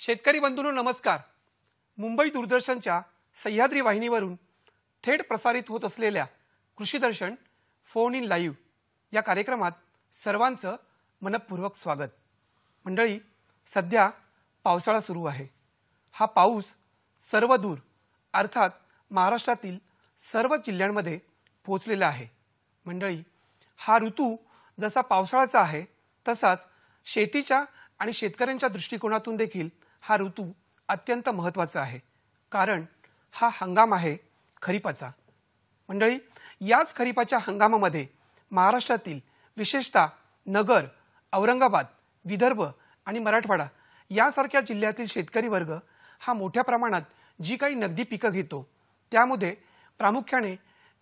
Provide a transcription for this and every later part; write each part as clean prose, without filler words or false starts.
शेतकरी बंधूंनो नमस्कार. मुंबई दूरदर्शनच्या सह्याद्री वाहिनीवरून थेट प्रसारित होत असलेल्या कृषी दर्शन फोन इन लाईव्ह या कार्यक्रमात सर्वांचं मनपूर्वक स्वागत. मंडळी, सध्या पावसाळा सुरू आहे. हा पाऊस सर्वदूर अर्थात महाराष्ट्रातील सर्व जिल्ह्यांमध्ये पोहोचलेला आहे. मंडळी, हा ऋतू जसा पावसाळ्याचा आहे तसाच शेतीच्या आणि शेतकऱ्यांच्या दृष्टिकोनातून देखील हा ऋतू अत्यंत महत्त्वाचा आहे, कारण हा हंगाम आहे खरीपाचा. मंडळी, याच खरीपाच्या हंगामामध्ये महाराष्ट्रातील विशेषतः नगर, औरंगाबाद, विदर्भ आणि मराठवाडा यासारख्या जिल्ह्यातील शेतकरी वर्ग हा मोठ्या प्रमाणात जी काही नगदी पिकं घेतो त्यामध्ये प्रामुख्याने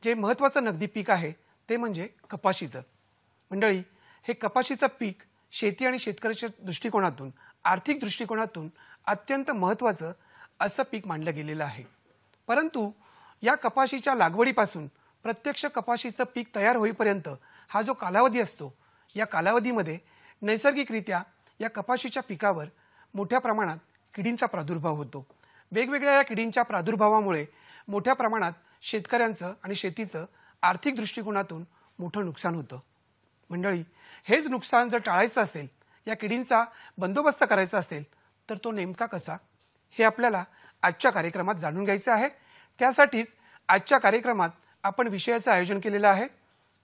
जे महत्त्वाचं नगदी पीक आहे ते म्हणजे कपाशीचं. मंडळी, हे कपाशीचं पीक शेती आणि शेतकऱ्याच्या दृष्टिकोनातून, आर्थिक दृष्टिकोनातून अत्यंत महत्त्वाचं असं पीक मानलं गेलेलं आहे. परंतु या कपाशीच्या लागवडीपासून प्रत्यक्ष कपाशीचं पीक तयार होईपर्यंत हा जो कालावधी असतो, या कालावधीमध्ये नैसर्गिकरित्या या कपाशीच्या पिकावर मोठ्या प्रमाणात किडींचा प्रादुर्भाव होतो. वेगवेगळ्या या किडींच्या प्रादुर्भावामुळे मोठ्या प्रमाणात शेतकऱ्यांचं आणि शेतीचं आर्थिक दृष्टिकोनातून मोठं नुकसान होतं. मंडळी, हेच नुकसान जर टाळायचं असेल, या किडींचा बंदोबस्त करायचा असेल तर तो नेमका कसा, हे आपल्याला आजच्या कार्यक्रमात जाणून घ्यायचं आहे. त्यासाठीच आजच्या कार्यक्रमात आपण विषयाचं आयोजन केलेलं आहे,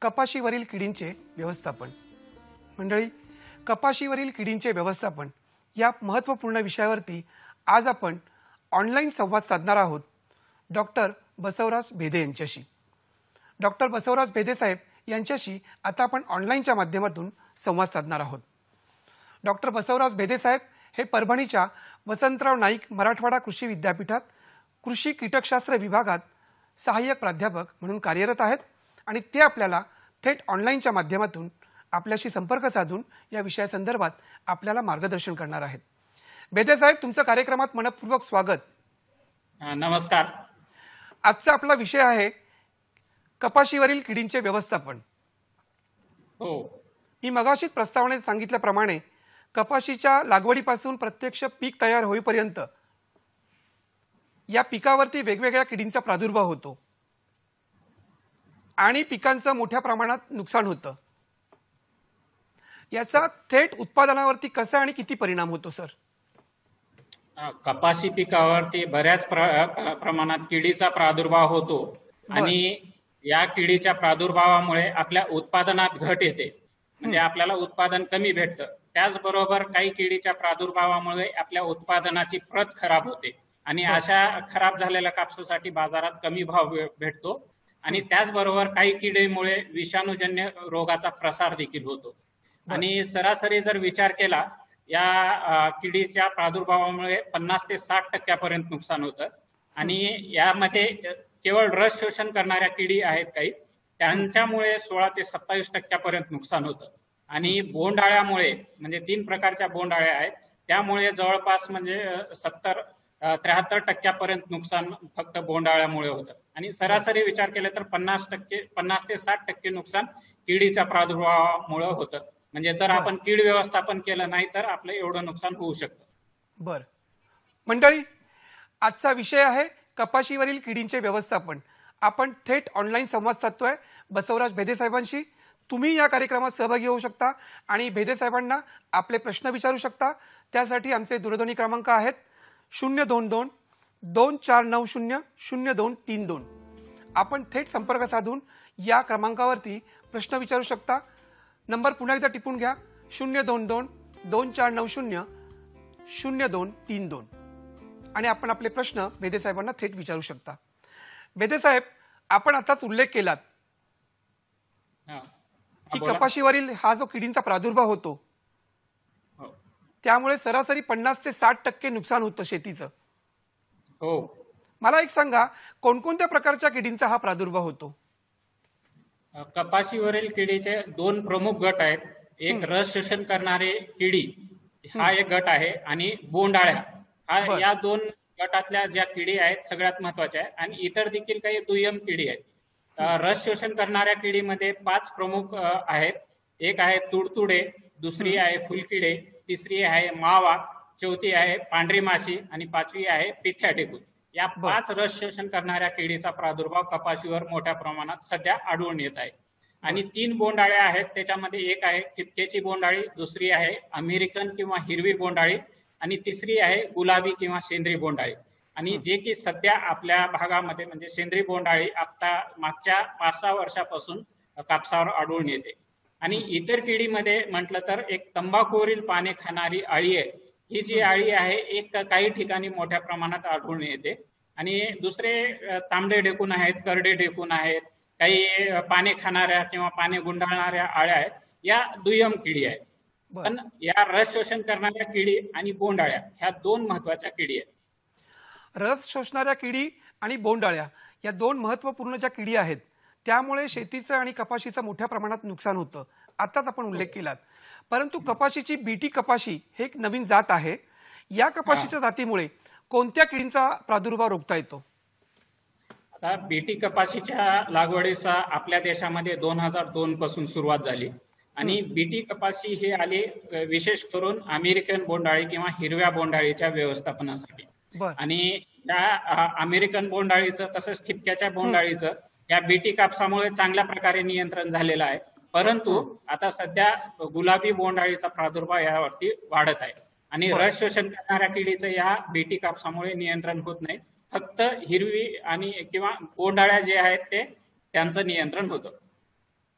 कपाशीवरील किडींचे व्यवस्थापन. मंडळी, कपाशीवरील किडींचे व्यवस्थापन या महत्त्वपूर्ण विषयावरती आज आपण ऑनलाईन संवाद साधणार आहोत डॉक्टर बसवराज भेदे यांच्याशी. डॉक्टर बसवराज भेदे साहेब यांच्याशी आता आपण ऑनलाईनच्या माध्यमातून संवाद साधणार आहोत. डॉक्टर बसवराज भेदे साहेब हे परभणीच्या वसंतराव नाईक मराठवाडा कृषी विद्यापीठात कृषी कीटकशास्त्र विभागात सहाय्यक प्राध्यापक म्हणून कार्यरत आहेत आणि ते आपल्याला थेट ऑनलाईनच्या माध्यमातून आपल्याशी संपर्क साधून या विषयासंदर्भात आपल्याला मार्गदर्शन करणार आहेत. भेदे साहेब, तुमचं कार्यक्रमात मनपूर्वक स्वागत. नमस्कार. आजचा आपला विषय आहे कपाशीवरील किडींचे व्यवस्थापन. हो, मी मगाशीच प्रस्तावनेत सांगितल्याप्रमाणे कपाशीच्या लागवडीपासून प्रत्यक्ष पीक तयार होईपर्यंत या पिकावरती वेगवेगळ्या किडींचा प्रादुर्भाव होतो आणि पिकांचं मोठ्या प्रमाणात नुकसान होतं. याचा थेट उत्पादनावरती कसा आणि किती परिणाम होतो सर? कपाशी पिकावरती बऱ्याच प्रमाणात किडीचा प्रादुर्भाव होतो आणि या किडीच्या प्रादुर्भावामुळे आपल्या उत्पादनात घट येते, म्हणजे आपल्याला उत्पादन कमी भेटतं. त्याचबरोबर काही किडीच्या प्रादुर्भावामुळे आपल्या उत्पादनाची प्रत खराब होते आणि अशा खराब झालेल्या कापसासाठी बाजारात कमी भाव भेटतो आणि त्याचबरोबर काही किडीमुळे विषाणूजन्य रोगाचा प्रसार देखील होतो. आणि सरासरी जर विचार केला, या किडीच्या प्रादुर्भावामुळे 50 ते 60% नुकसान होतं आणि यामध्ये केवळ रस शोषण करणाऱ्या किडी आहेत काही, त्यांच्यामुळे 16 ते 27% नुकसान होतं. आणि बोंडआळ्यामुळे, म्हणजे 3 प्रकारच्या बोंडआळ्या आहेत, त्यामुळे जवळपास म्हणजे 73% नुकसान फक्त बोंडआळ्यामुळे होतं. आणि सरासरी विचार केला तर 50 ते 60% नुकसान किडीच्या प्रादुर्भावामुळे होतं. म्हणजे जर आपण कीड व्यवस्थापन केलं नाही तर आपलं एवढं नुकसान होऊ शकतं. बरं मंडळी, आजचा विषय आहे कपाशीवरील किडींचे व्यवस्थापन. आपण थेट ऑनलाईन संवाद साधतोय बसवराज भेदे साहेबांशी. तुम्ही या कार्यक्रमात सहभागी होऊ शकता आणि भेदे साहेबांना आपले प्रश्न विचारू शकता. त्यासाठी आमचे दूरध्वनी क्रमांक आहेत 022-2490-0232. आपण थेट संपर्क साधून या क्रमांकावरती प्रश्न विचारू शकता. नंबर पुन्हा एकदा टिपून घ्या, 022-2490-0232 आणि आपण आपले प्रश्न भेदे साहेबांना थेट विचारू शकता. भेदे साहेब, आपण आताच उल्लेख केलात की कपाशीवरील हा जो किडींचा प्रादुर्भाव होतो त्यामुळे सरासरी 50 ते 60% नुकसान होतं शेतीचं. हो, मला एक सांगा, कोणकोणत्या प्रकारच्या किडींचा हा प्रादुर्भाव होतो? कपाशीवरील किडीचे 2 प्रमुख गट आहेत. एक रस शोषण करणारे किडी हा एक गट आहे आणि बोंडआळ्या हा या 2 गटातल्या ज्या किडी आहेत सगळ्यात महत्वाच्या आहे. आणि इतर देखील काही दुय्यम किडी आहेत. रस शोषण करणाऱ्या किडीमध्ये 5 प्रमुख आहेत. एक आहे तुडतुडे, दुसरी आहे फुलकिडे, तिसरी आहे मावा, चौथी आहे पांढरी माशी आणि पाचवी आहे पिठ्या टेकून. या 5 रस शोषण करणाऱ्या किडीचा प्रादुर्भाव कपाशीवर मोठ्या प्रमाणात सध्या आढळून येत आहे. आणि 3 बोंडाळ्या आहेत, त्याच्यामध्ये एक आहे ठिपक्याची बोंडाळी, दुसरी आहे अमेरिकन किंवा हिरवी बोंडाळी आणि तिसरी आहे गुलाबी किंवा सेंद्री बोंडाळी. आणि जे की सध्या आपल्या भागामध्ये म्हणजे सेंद्री बोंडाळी आता मागच्या 5-6 वर्षापासून कापसावर आढळून येते. आणि इतर किडीमध्ये म्हटलं तर एक तंबाखूवरील पाने खाणारी अळी आहे. ही जी अळी आहे एक काही ठिकाणी मोठ्या प्रमाणात आढळून येते. आणि दुसरे तांबडे ढेकून आहेत, करडे ढेकून आहेत, काही पाने खाणाऱ्या किंवा पाने गुंडाळणाऱ्या अळ्या आहेत, या दुय्यम किडी आहेत. पण या रस शोषण करणाऱ्या किडी आणि बोंडाळ्या ह्या 2 महत्वाच्या किडी आहेत. रस शोषणाऱ्या किडी आणि बोंडाळ्या या 2 महत्वपूर्ण ज्या किडी आहेत त्यामुळे शेतीचं आणि कपाशीचं मोठ्या प्रमाणात नुकसान होतं, आताच आपण उल्लेख केलात. परंतु कपाशीची बीटी कपाशी हे एक नवीन जात आहे. या कपाशीच्या जातीमुळे कोणत्या किडींचा प्रादुर्भाव रोखता येतो? आता बीटी कपाशीच्या लागवडीचा आपल्या देशामध्ये 2002 पासून सुरुवात झाली. आणि बीटी कपाशी ही आली विशेष करून अमेरिकन बोंडाळी किंवा हिरव्या बोंडाळीच्या व्यवस्थापनासाठी. आणि या अमेरिकन बोंडाळीचं तसंच ठिपक्याच्या बोंडाळीचं या बीटी कापसामुळे चांगल्या प्रकारे नियंत्रण झालेलं आहे. परंतु आता सध्या गुलाबी बोंडाळीचा प्रादुर्भाव यावरती वाढत आहे. आणि रस शोषण करणाऱ्या किडीचं या बीटी कापसामुळे नियंत्रण होत नाही. फक्त हिरवी आणि किंवा बोंडाळ्या जे आहेत ते त्यांचं नियंत्रण होतं.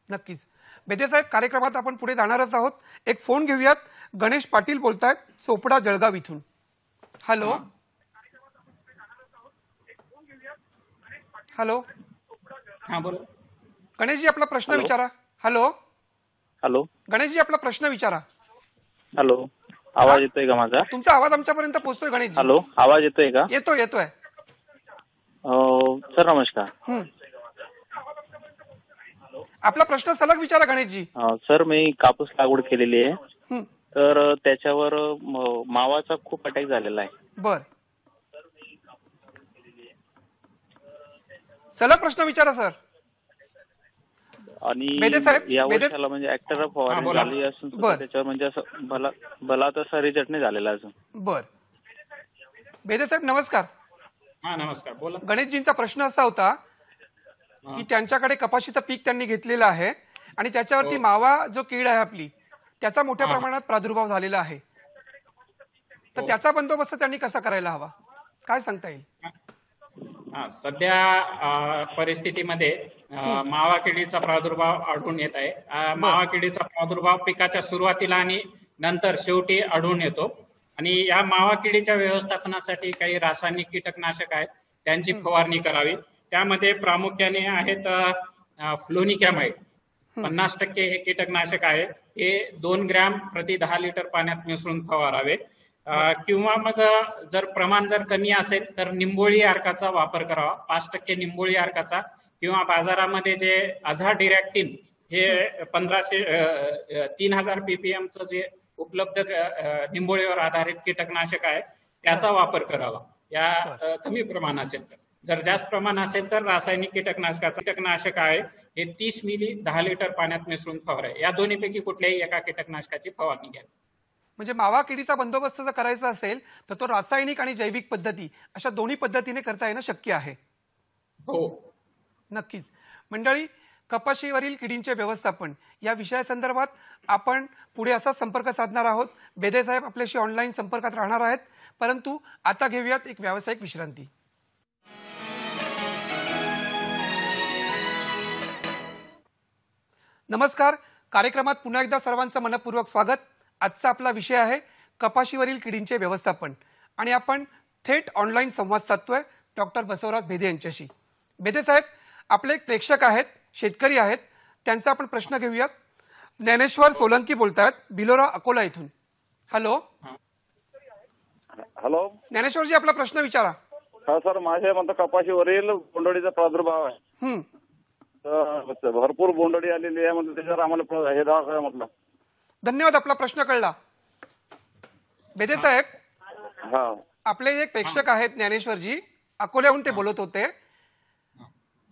नक्कीच. बेदे साहेब, कार्यक्रमात आपण पुढे जाणारच आहोत. एक फोन घेऊयात. गणेश पाटील बोलतायत चोपडा जळगाव इथून. Hello hello. हा बोला. गणेशजी आपला प्रश्न विचारा. Hello hello. गणेशजी आपला प्रश्न विचारा. हॅलो, आवाज येतोय का माझा? तुमचा आवाज आमच्यापर्यंत पोहोचतोय गणेशजी. हॅलो, आवाज येतोय का? येतोय येतोय. सर नमस्कार. आपला प्रश्न सलग विचारा गणेशजी. सर मी कापूस लागवड केलेली आहे, तर त्याच्यावर मावाचा खूप अटॅक झालेला आहे. बर, सलग प्रश्न विचारा सर. आणि बेदे साहेब, या वर्षाला म्हणजे ऍक्टर फवारणी झाली असून सुद्धा त्याच्यावर म्हणजे असं भला तसा रिझल्ट नाही झालेला अजून. बर. बेदे साहेब नमस्कार. हा नमस्कार, बोला. गणेशजींचा प्रश्न असा होता की त्यांच्याकडे कपाशीचं पीक त्यांनी घेतलेलं आहे आणि त्याच्यावरती मावा जो कीड आहे आपली त्याचा मोठ्या प्रमाणात प्रादुर्भाव झालेला आहे, तर त्याचा बंदोबस्त त्यांनी कसा करायला हवा, काय सांगता येईल? सध्या परिस्थितीमध्ये मावा किडीचा प्रादुर्भाव आढळून येत आहे. मावा किडीचा प्रादुर्भाव पिकाच्या सुरुवातीला आणि नंतर शेवटी आढळून येतो. आणि या मावा किडीच्या व्यवस्थापनासाठी काही रासायनिक कीटकनाशक आहेत, त्यांची फवारणी करावी. त्यामध्ये प्रामुख्याने आहेत फ्लोनिकॅमाइड 50% हे कीटकनाशक आहे. हे 2 ग्रॅम प्रति 10 लिटर पाण्यात मिसळून फवारावे. किंवा मग जर प्रमाण कमी असेल तर निंबोळी अर्काचा वापर करावा. 5% निंबोळी अर्काचा किंवा बाजारामध्ये जे अझाडिरॅक्टिन हे 3000 ppm चं जे उपलब्ध निंबोळीवर आधारित कीटकनाशक आहे त्याचा वापर करावा. या कमी प्रमाण असेल तर. जर जास्त प्रमाण असेल तर रासायनिक कीटकनाशक आहे हे 30 मिली 10 लिटर पाण्यात मिसळून फवारावे. या दोन्हीपैकी कुठल्याही एका कीटकनाशकाची फवारणी घ्यावी. म्हणजे मावा किडीचा बंदोबस्त जर करायचा असेल तर तो रासायनिक आणि जैविक पद्धती अशा दोन्ही पद्धतीने करता येणं शक्य आहे. हो, नक्कीच. मंडळी, कपाशीवरील किडींचे व्यवस्थापन या विषयासंदर्भात आपण पुढे असा संपर्क साधणार आहोत. बेदे साहेब आपल्याशी ऑनलाईन संपर्कात राहणार आहेत. परंतु आता घेऊयात एक व्यावसायिक विश्रांती. नमस्कार. कार्यक्रमात पुन्हा एकदा सर्वांचं मनपूर्वक स्वागत. आजचा आपला विषय आहे कपाशीवरील किडींचे व्यवस्थापन आणि आपण थेट ऑनलाईन संवाद साधतोय डॉक्टर बसवराज भेदे यांच्याशी. भेदे साहेब, आपले एक प्रेक्षक आहेत, शेतकरी आहेत, त्यांचा आपण प्रश्न घेऊयात. ज्ञानेश्वर सोलंकी बोलतायत भिलोरा अकोला इथून. Hello hello. ज्ञानेश्वरजी आपला प्रश्न विचारा. हा सर, माझ्या म्हणतो कपाशीवरील बोंडअळीचा प्रादुर्भाव आहे. तर भरपूर बोंडअळी आलेली आहे, म्हणजे त्याच्यावर आम्हाला हे दावा काय म्हटलं. धन्यवाद, आपला प्रश्न कळला. बेदे साहेब, हा, आपले एक प्रेक्षक आहेत ज्ञानेश्वरजी, अकोल्याहून ते बोलत होते.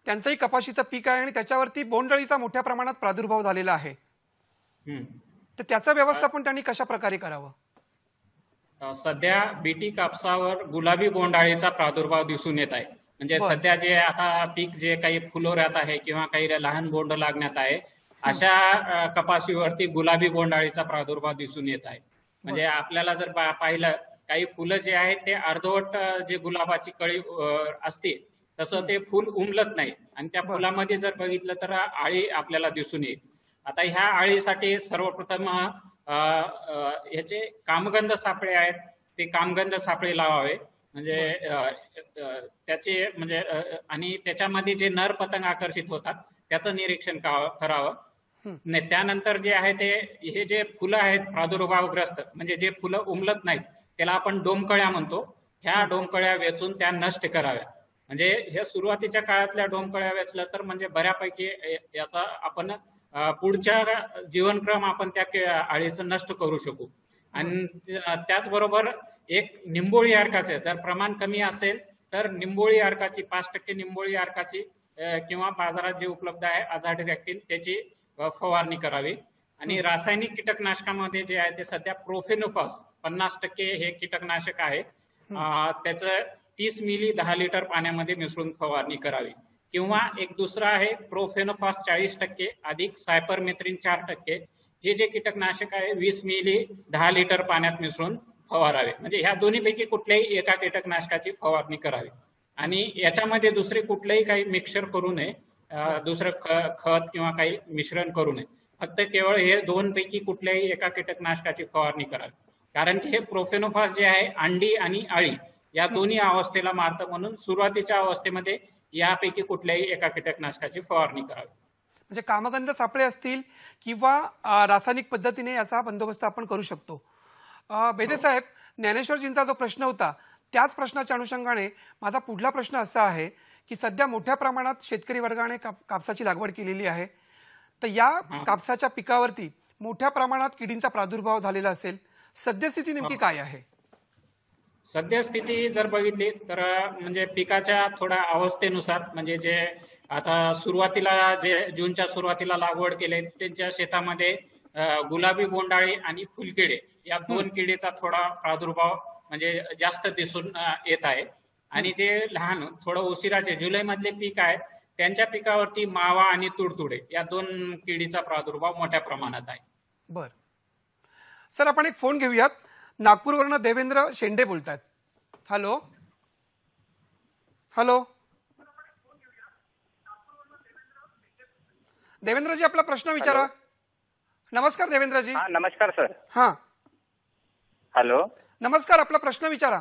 त्यांचंही कपाशीचं पीक आहे आणि त्याच्यावरती बोंडअळीचा मोठ्या प्रमाणात प्रादुर्भाव झालेला आहे, तर त्याचं व्यवस्थापन त्यांनी कशा प्रकारे करावं? सध्या बीटी कापसावर गुलाबी बोंडाळीचा प्रादुर्भाव दिसून येत आहे. म्हणजे बर. सध्या जे आता पीक जे काही फुलोऱ्यात आहे किंवा काही लहान बोंड लागण्यात आहे, अशा कपाशीवरती गुलाबी बोंडाळीचा प्रादुर्भाव दिसून येत आहे. म्हणजे आपल्याला जर पाहिलं, काही फुलं जे आहेत ते अर्धवट जे गुलाबाची कळी असते तसं ते फुल उमलत नाही आणि त्या बर. फुलामध्ये जर बघितलं तर आळी आपल्याला दिसून येईल. आता ह्या आळीसाठी सर्वप्रथम ह्याचे कामगंध सापळे आहेत, ते कामगंध सापळे लावावे. म्हणजे त्याचे म्हणजे आणि त्याच्यामध्ये जे नर पतंग आकर्षित होतात त्याचं निरीक्षण करावं. नाही, त्यानंतर जे आहे ते हे जे फुलं आहेत प्रादुर्भावग्रस्त, म्हणजे जे फुलं उमलत नाहीत त्याला आपण डोमकळ्या म्हणतो, ह्या डोमकळ्या वेचून त्या नष्ट कराव्या. म्हणजे हे सुरुवातीच्या काळातल्या डोमकळ्या वेचल्या तर म्हणजे बऱ्यापैकी याचा आपण पुढच्या जीवनक्रम आपण त्या आळीचं नष्ट करू शकू. आणि त्याचबरोबर एक निंबोळी अर्काचे जर प्रमाण कमी असेल तर निंबोळी अर्काची 5% निंबोळी अर्काची किंवा बाजारात जे उपलब्ध आहे अझाडिरॅक्टिन त्याची फवारणी करावी. आणि रासायनिक कीटकनाशकामध्ये जे आहे ते सध्या प्रोफेनोफॉस 50% हे कीटकनाशक आहे, त्याचं 30 मिली 10 लिटर पाण्यामध्ये मिसळून फवारणी करावी. किंवा एक दुसरा आहे प्रोफेनोफॉस 40% अधिक सायपरमेथ्रिन 4%, हे जे कीटकनाशक आहे 20 मिली 10 लिटर पाण्यात मिसळून फवारावे. म्हणजे ह्या दोन्हीपैकी कुठल्याही एका कीटकनाशकाची फवारणी करावी. आणि याच्यामध्ये दुसरे कुठलेही काही मिक्सर करू नये, दुसरं खत किंवा काही मिश्रण करू नये. फक्त केवळ हे दोनपैकी कुठल्याही एका कीटकनाशकाची फवारणी करावी. कारण की हे प्रोफेनोफॉस जे आहे अंडी आणि आळी या दोन्ही अवस्थेला मारतं, म्हणून सुरुवातीच्या अवस्थेमध्ये यापैकी कुठल्याही एका कीटकनाशकाची फवारणी करावी. म्हणजे कामगंध सापळे असतील किंवा रासायनिक पद्धतीने याचा बंदोबस्त आपण करू शकतो. बेदे साहेब, ज्ञानेश्वरजींचा जो प्रश्न होता त्याच प्रश्नाच्या अनुषंगाने माझा पुढला प्रश्न असा आहे की सध्या मोठ्या प्रमाणात शेतकरी वर्गाने कापसाची लागवड केलेली आहे, तर या कापसाच्या पिकावरती मोठ्या प्रमाणात किडींचा प्रादुर्भाव झालेला असेल, सद्यस्थिती नेमकी काय आहे? सद्यस्थिती जर बघितली तर म्हणजे पिकाच्या थोड्या अवस्थेनुसार, म्हणजे जे आता सुरुवातीला जे जूनच्या सुरुवातीला लागवड केली त्यांच्या शेतामध्ये गुलाबी बोंडाळी आणि फुलकिडे या दोन किडीचा थोडा प्रादुर्भाव म्हणजे जास्त दिसून येत आहे. आणि जे लहान थोडं उशिराचे जुलै मधले पीक आहे त्यांच्या पिकावरती मावा आणि तुडतुडे या दोन किडीचा प्रादुर्भाव मोठ्या प्रमाणात आहे. बर सर, आपण एक फोन घेऊयात. नागपूरवरून देवेंद्र शेंडे बोलतात. हॅलो हॅलो देवेंद्रजी, आपला प्रश्न विचारा. नमस्कार देवेंद्रजी. नमस्कार सर. हा हॅलो. नमस्कार, आपला प्रश्न विचारा.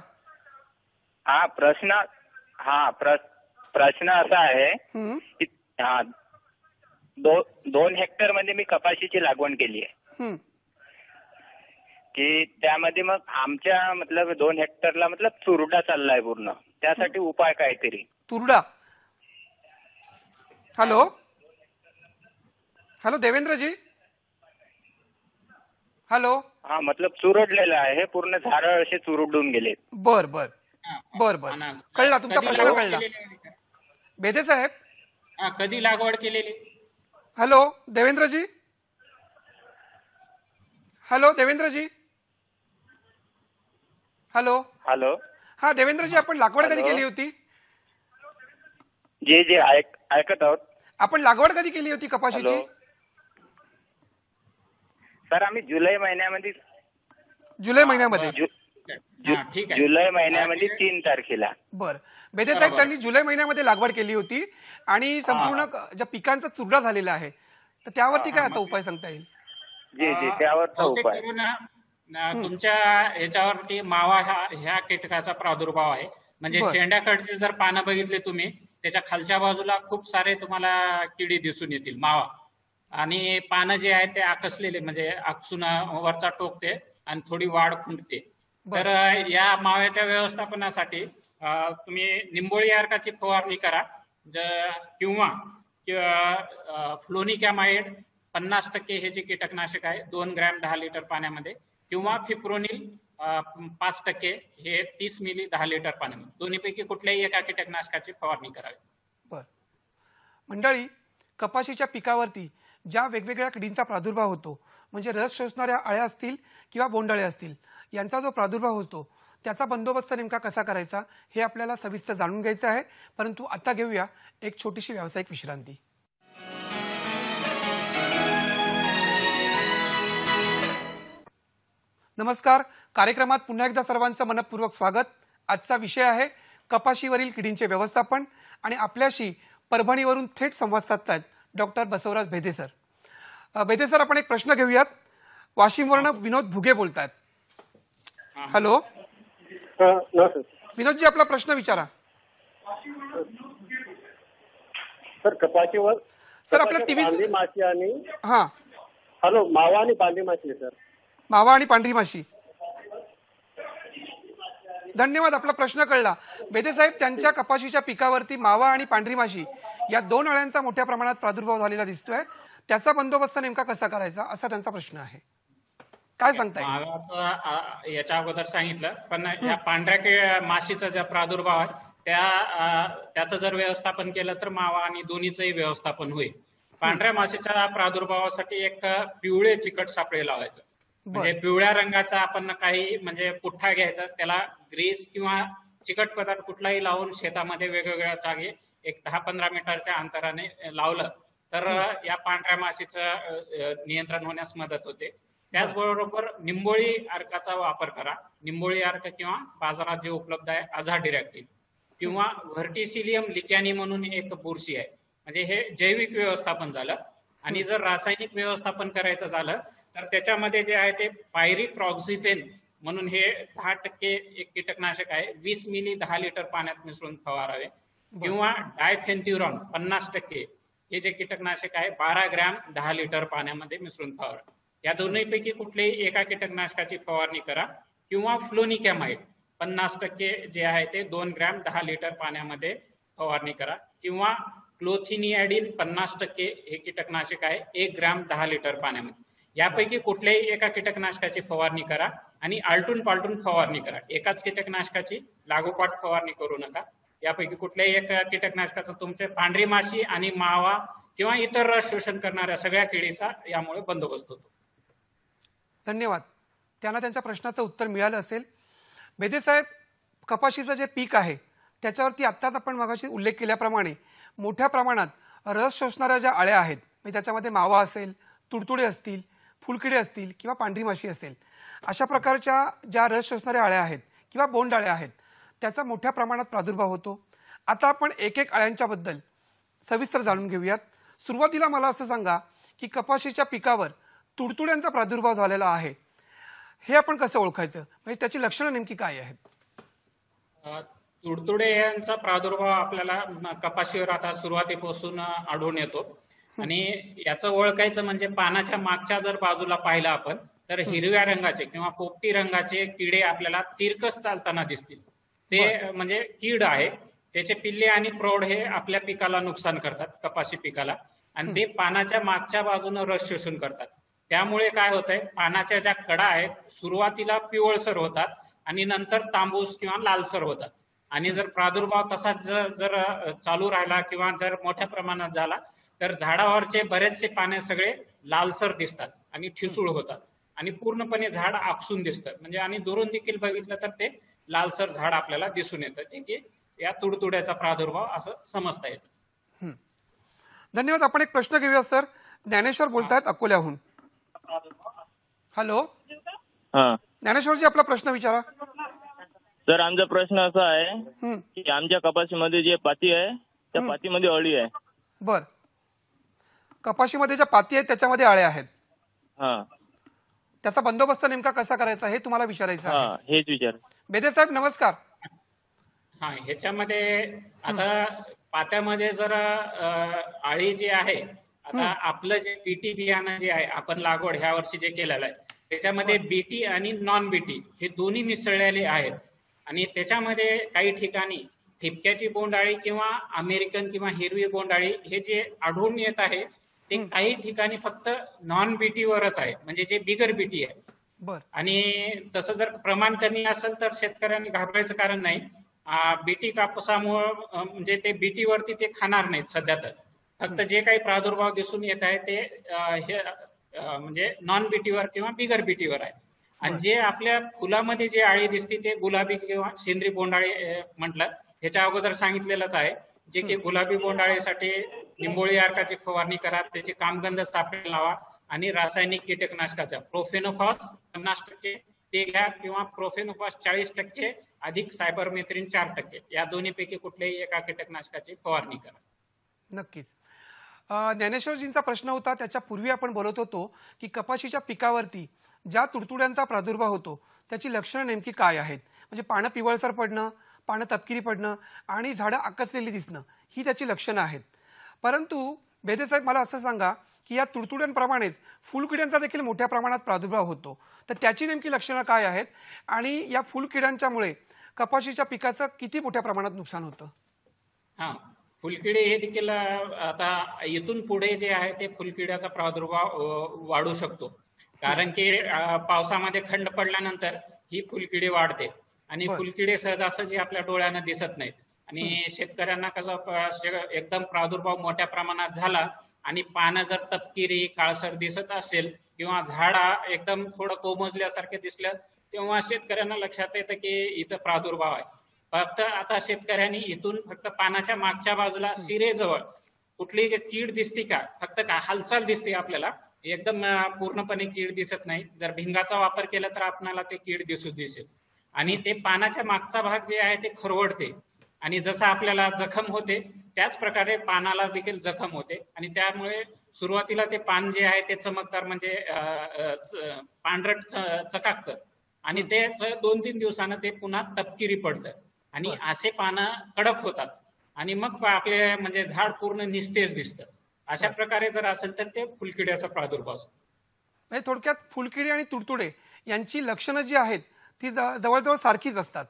प्रश्न असा आहे की 2 हेक्टर मध्ये मी कपाशीची लागवड केली आहे की त्यामध्ये मग आमच्या मतलब 2 हेक्टरला मतलब चुरडा चाललाय पूर्ण, त्यासाठी उपाय काहीतरी. तुरडा. Hello hello Devendraji. हॅलो. मतलब चुरडलेलं आहे पूर्ण, झाड असे चुरडून गेले. बर बर बर बर कळला, तुमचा प्रश्न कळला. बेदे साहेब, कधी लागवड केलेली? Hello Devendraji. Hello Devendraji. Hello hello. हा देवेंद्रजी, आपण लागवड कधी केली होती? जे ऐकत आहोत. आपण लागवड कधी केली होती कपाशीची? सर आम्ही जुलै महिन्यामध्ये. जुलै महिन्यामध्ये. ठीक आहे. जुलै महिन्यामध्ये 3 तारखेला. बर. बेदे साहेब, त्यांनी जुलै महिन्यामध्ये लागवड केली होती आणि संपूर्ण ज्या पिकांचा चुरडा झालेला आहे, तर त्यावरती काय आता उपाय सांगता येईल? जी त्यावरचा उपाय. तुमच्या ह्याच्यावरती मावा ह्या कीटकाचा प्रादुर्भाव आहे. म्हणजे शेंड्याकडचे जर पानं बघितले तुम्ही, त्याच्या खालच्या बाजूला खूप सारे तुम्हाला किडी दिसून येतील, मावा. आणि पानं जे आहेत ते आकसलेले, म्हणजे आकसून वरचा टोकते आणि थोडी वाढ खुंटते. तर या माव्याच्या व्यवस्थापनासाठी तुम्ही निंबोळी अर्काची फवारणी करा, किंवा फ्लोनिकॅमाइड 50% हे जे कीटकनाशक आहे 2 ग्रॅम 10 लिटर पाण्यामध्ये, किंवा फिप्रोनिल 5% हे 30 मिली 10 लिटर पाण्यामध्ये, दोन्हीपैकी कुठल्याही एका कीटकनाशकाची फवारणी करावी. बर. मंडळी, कपाशीच्या पिकावरती ज्या वेगवेगळ्या किडींचा प्रादुर्भाव होतो, म्हणजे रस शोषणाऱ्या अळ्या असतील किंवा बोंडाळे असतील, यांचा जो प्रादुर्भाव होतो त्याचा बंदोबस्त नेमका कसा करायचा हे आपल्याला सविस्तर जाणून घ्यायचं आहे. परंतु आता घेऊया एक छोटीशी व्यावसायिक विश्रांती. नमस्कार. कार्यक्रमात पुन्हा एकदा सर्वांचं मनपूर्वक स्वागत. आजचा विषय आहे कपाशीवरील किडींचे व्यवस्थापन आणि आपल्याशी परभणीवरून थेट संवाद साधतायत डॉक्टर बसवराज भेदे सर. भेदे सर, आपण एक प्रश्न घेऊयात. वाशिमवरून विनोद भुगे बोलतायत. हॅलो विनोदजी, आपला प्रश्न विचारा. सर कपाशीवर सर आपल्या टीव्ही पांढरी माशी आणि हा हॅलो मावा आणि पांढरी माशी आहे सर. मावा आणि पांढरी माशी. धन्यवाद, आपला प्रश्न कळला. भेदे साहेब, त्यांच्या कपाशीच्या पिकावरती मावा आणि पांढरी माशी या दोन अळ्यांचा मोठ्या प्रमाणात प्रादुर्भाव झालेला दिसतोय. त्याचा बंदोबस्त नेमका कसा करायचा असा त्यांचा प्रश्न आहे. काय सांगताय? मावाचं याच्या अगोदर सांगितलं, पण या पांढऱ्या माशीचा जो प्रादुर्भाव आहे त्याचं जर व्यवस्थापन केलं तर मावा आणि दोन्हीचंही व्यवस्थापन होईल. पांढऱ्या माशीच्या प्रादुर्भावासाठी एक पिवळे चिकट सापळे लावायचं. म्हणजे पिवळ्या रंगाचा आपण काही म्हणजे पुठ्ठा घ्यायचा, त्याला ग्रीस किंवा चिकट पदार्थ कुठलाही लावून शेतामध्ये वेगवेगळ्या जागी एक 10-15 मीटरच्या अंतराने लावलं तर या पांढऱ्या माशीचं नियंत्रण होण्यास मदत होते. त्याचबरोबर निंबोळी अर्काचा वापर करा. निंबोळी अर्क किंवा बाजारात जे उपलब्ध आहे अझाडिरेक्टिन किंवा व्हर्टिसिलियम लिकॅनी म्हणून एक बुरशी आहे. म्हणजे हे जैविक व्यवस्थापन झालं. आणि जर रासायनिक व्यवस्थापन करायचं झालं तर त्याच्यामध्ये जे आहे ते पायरीप्रॉक्झिफेन म्हणून हे 10% एक कीटकनाशक आहे. 20 मिली 10 लिटर पाण्यात मिसळून फवारावे. किंवा डायफेन्थ्युरॉन 50% हे जे कीटकनाशक आहे 12 ग्रॅम 10 लिटर पाण्यामध्ये मिसळून फवारावे. या दोन्हीपैकी कुठल्याही एका कीटकनाशकाची फवारणी करा. किंवा फ्लोनिकॅमाइड 50% जे आहे ते 2 ग्रॅम 10 लिटर पाण्यामध्ये फवारणी करा. किंवा क्लोथिनियाडिन 50% हे कीटकनाशक आहे 1 ग्रॅम 10 लिटर पाण्यामध्ये. यापैकी कुठल्याही एका कीटकनाशकाची फवारणी करा आणि आलटून पालटून फवारणी करा. एकाच कीटकनाशकाची लागोपाठ फवारणी करू नका. यापैकी कुठल्याही एका कीटकनाशकाचा तुमचे पांढरी माशी आणि मावा किंवा इतर रस शोषण करणाऱ्या सगळ्या किडीचा यामुळे बंदोबस्त होतो. धन्यवाद. त्यांना त्यांच्या प्रश्नाचं उत्तर मिळालं असेल. भेदे साहेब, कपाशीचं जे पीक आहे त्याच्यावरती आत्ताच आपण मगाशी उल्लेख केल्याप्रमाणे मोठ्या प्रमाणात रस शोषणाऱ्या ज्या अळ्या आहेत, म्हणजे त्याच्यामध्ये मावा असेल, तुडतुडे असतील, फुलकिडे असतील किंवा पांढरी माशी असेल, अशा प्रकारच्या ज्या रस शोषणाऱ्या अळ्या आहेत किंवा बोंड अळ्या आहेत त्याचा मोठ्या प्रमाणात प्रादुर्भाव होतो. आता आपण एक एक अळ्यांच्या बद्दल सविस्तर जाणून घेऊयात. सुरुवातीला मला असं सांगा की कपाशीच्या पिकावर तुडतुड्यांचा प्रादुर्भाव झालेला आहे, हे आपण कसं ओळखायचं, म्हणजे त्याची लक्षणं नेमकी काय आहेत? तुडतुडे यांचा प्रादुर्भाव आपल्याला कपाशीवर आता सुरुवातीपासून आढळून येतो. आणि याचं ओळखायचं म्हणजे पानाच्या मागच्या जर बाजूला पाहिलं आपण तर हिरव्या रंगाचे किंवा पोपटी रंगाचे किडे आपल्याला तिरकस चालताना दिसतील. ते म्हणजे कीड आहे. त्याचे पिल्ले आणि प्रौढ हे आपल्या पिकाला नुकसान करतात, कपाशी पिकाला. आणि ते पानाच्या मागच्या बाजूने रस शोषण करतात. त्यामुळे काय होतंय, पानाच्या ज्या कडा आहेत सुरुवातीला पिवळसर होतात आणि नंतर तांबूस किंवा लालसर होतात. आणि जर प्रादुर्भाव तसाच जर चालू राहिला किंवा जर मोठ्या प्रमाणात झाला तर झाडावरचे बरेचसे पाने सगळे लालसर दिसतात आणि ठिसूळ होतात आणि पूर्णपणे झाड आकसून दिसतं. म्हणजे आणि दुरून देखील बघितलं तर ते लालसर झाड आपल्याला दिसून येतं, जे की या तुडतुड्याचा प्रादुर्भाव असं समजता येतं. धन्यवाद. आपण एक प्रश्न घेऊया सर. ज्ञानेश्वर बोलतायत अकोल्याहून. हॅलो ज्ञानेश्वरजी, आपला प्रश्न विचारा. सर, आमचा प्रश्न असा आहे की आमच्या कपाशीमध्ये जे पाती आहे त्या पातीमध्ये अळी आहे. बर. कपाशीमध्ये ज्या पाती आहेत त्याच्यामध्ये अळ्या आहेत. त्याचा बंदोबस्त नेमका कसा करायचा हे तुम्हाला विचारायचं आहे. हेच विचार. भेदे साहेब नमस्कार. ह्याच्यामध्ये आता पात्यामध्ये जर अळी जी आहे, आता आपलं जे बीटी बियाणं जे आहे आपण लागवड ह्या वर्षी जे केलेलं आहे त्याच्यामध्ये बीटी आणि नॉन बीटी हे दोन्ही मिसळलेले आहेत. आणि त्याच्यामध्ये काही ठिकाणी ठिपक्याची बोंडाळी किंवा अमेरिकन किंवा हिरवी बोंडाळी हे जे आढळून येत आहे ते काही ठिकाणी फक्त नॉन बीटीवरच आहे, म्हणजे जे बिगर बीटी आहे. आणि तसं जर प्रमाण कमी असेल तर शेतकऱ्यांनी घाबरायचं कारण नाही. बीटी कापसामुळे म्हणजे ते बीटी वरती ते खाणार नाहीत सध्या तर. फक्त जे काही प्रादुर्भाव दिसून येत आहे ते हे म्हणजे नॉन बीटीवर किंवा बिगर बीटीवर आहे. आणि जे आपल्या फुलामध्ये जे आळी दिसते ते गुलाबी किंवा सेंद्रिय बोंडाळी म्हटलं. ह्याच्या अगोदर सांगितलेलंच आहे, जे की गुलाबी बोंडाळीसाठी निंबोळी अर्काची फवारणी करा, त्याची कामगंध स्थापन लावा आणि रासायनिक कीटकनाशकाचा प्रोफेनोफॉस 50% ते घ्या किंवा प्रोफेनोफॉस 40% अधिक सायपरमेथ्रिन 4%, या दोन्हीपैकी कुठल्याही एका कीटकनाशकाची फवारणी करा. नक्कीच. ज्ञानेश्वरजींचा प्रश्न होता, त्याच्या पूर्वी आपण बोलत होतो की कपाशीच्या पिकावरती ज्या तुडतुड्यांचा प्रादुर्भाव होतो त्याची लक्षणं नेमकी काय आहेत. म्हणजे पानं पिवळसर पडणं, पानं तपकिरी पडणं आणि झाडं आकसलेली दिसणं ही त्याची लक्षणं आहेत. परंतु बेदेसाहेब, मला असं सांगा की या तुडतुड्यांप्रमाणेच फुलकिड्यांचा देखील मोठ्या प्रमाणात प्रादुर्भाव होतो, तर त्याची नेमकी लक्षणं काय आहेत आणि या फुलकिड्यांच्यामुळे कपाशीच्या पिकाचं किती मोठ्या प्रमाणात नुकसान होतं? हा, फुलकिडे हे देखील आता इथून पुढे जे आहे ते फुलकिड्याचा प्रादुर्भाव वाढू शकतो. कारण की पावसामध्ये खंड पडल्यानंतर ही फुलकिडी वाढते आणि फुलकिडे सहजासहजी आपल्या डोळ्यांना दिसत नाहीत. आणि शेतकऱ्यांना कसं एकदम प्रादुर्भाव मोठ्या प्रमाणात झाला आणि पानं जर तपकिरी काळसर दिसत असेल किंवा झाडा एकदम थोडं कोमजल्यासारखे दिसलं, तेव्हा शेतकऱ्यांना लक्षात येतं की इथं प्रादुर्भाव आहे. फक्त आता शेतकऱ्यांनी इथून फक्त पानाच्या मागच्या बाजूला सिरेजवळ कुठली कीड दिसते का, फक्त का हालचाल दिसते आपल्याला, एकदम पूर्णपणे कीड दिसत नाही. जर भिंगाचा वापर केला तर आपल्याला ते कीड दिसेल. आणि ते पानाच्या मागचा भाग जे आहे ते खरवडते आणि जसं आपल्याला जखम होते त्याच प्रकारे पानाला देखील जखम होते आणि त्यामुळे सुरुवातीला ते पान जे आहे ते चमकदार म्हणजे पांढरट चकाकतं आणि ते 2-3 दिवसानं ते पुन्हा तपकिरी पडतं आणि असे पानं कडक होतात आणि मग आपले म्हणजे झाड पूर्ण निस्तेज दिसतं. अशा प्रकारे जर असेल तर ते फुलकिड्याचा प्रादुर्भाव असतो. म्हणजे थोडक्यात फुलकिडी आणि तुडतुडे यांची लक्षणं जी आहेत ती जवळजवळ सारखीच असतात.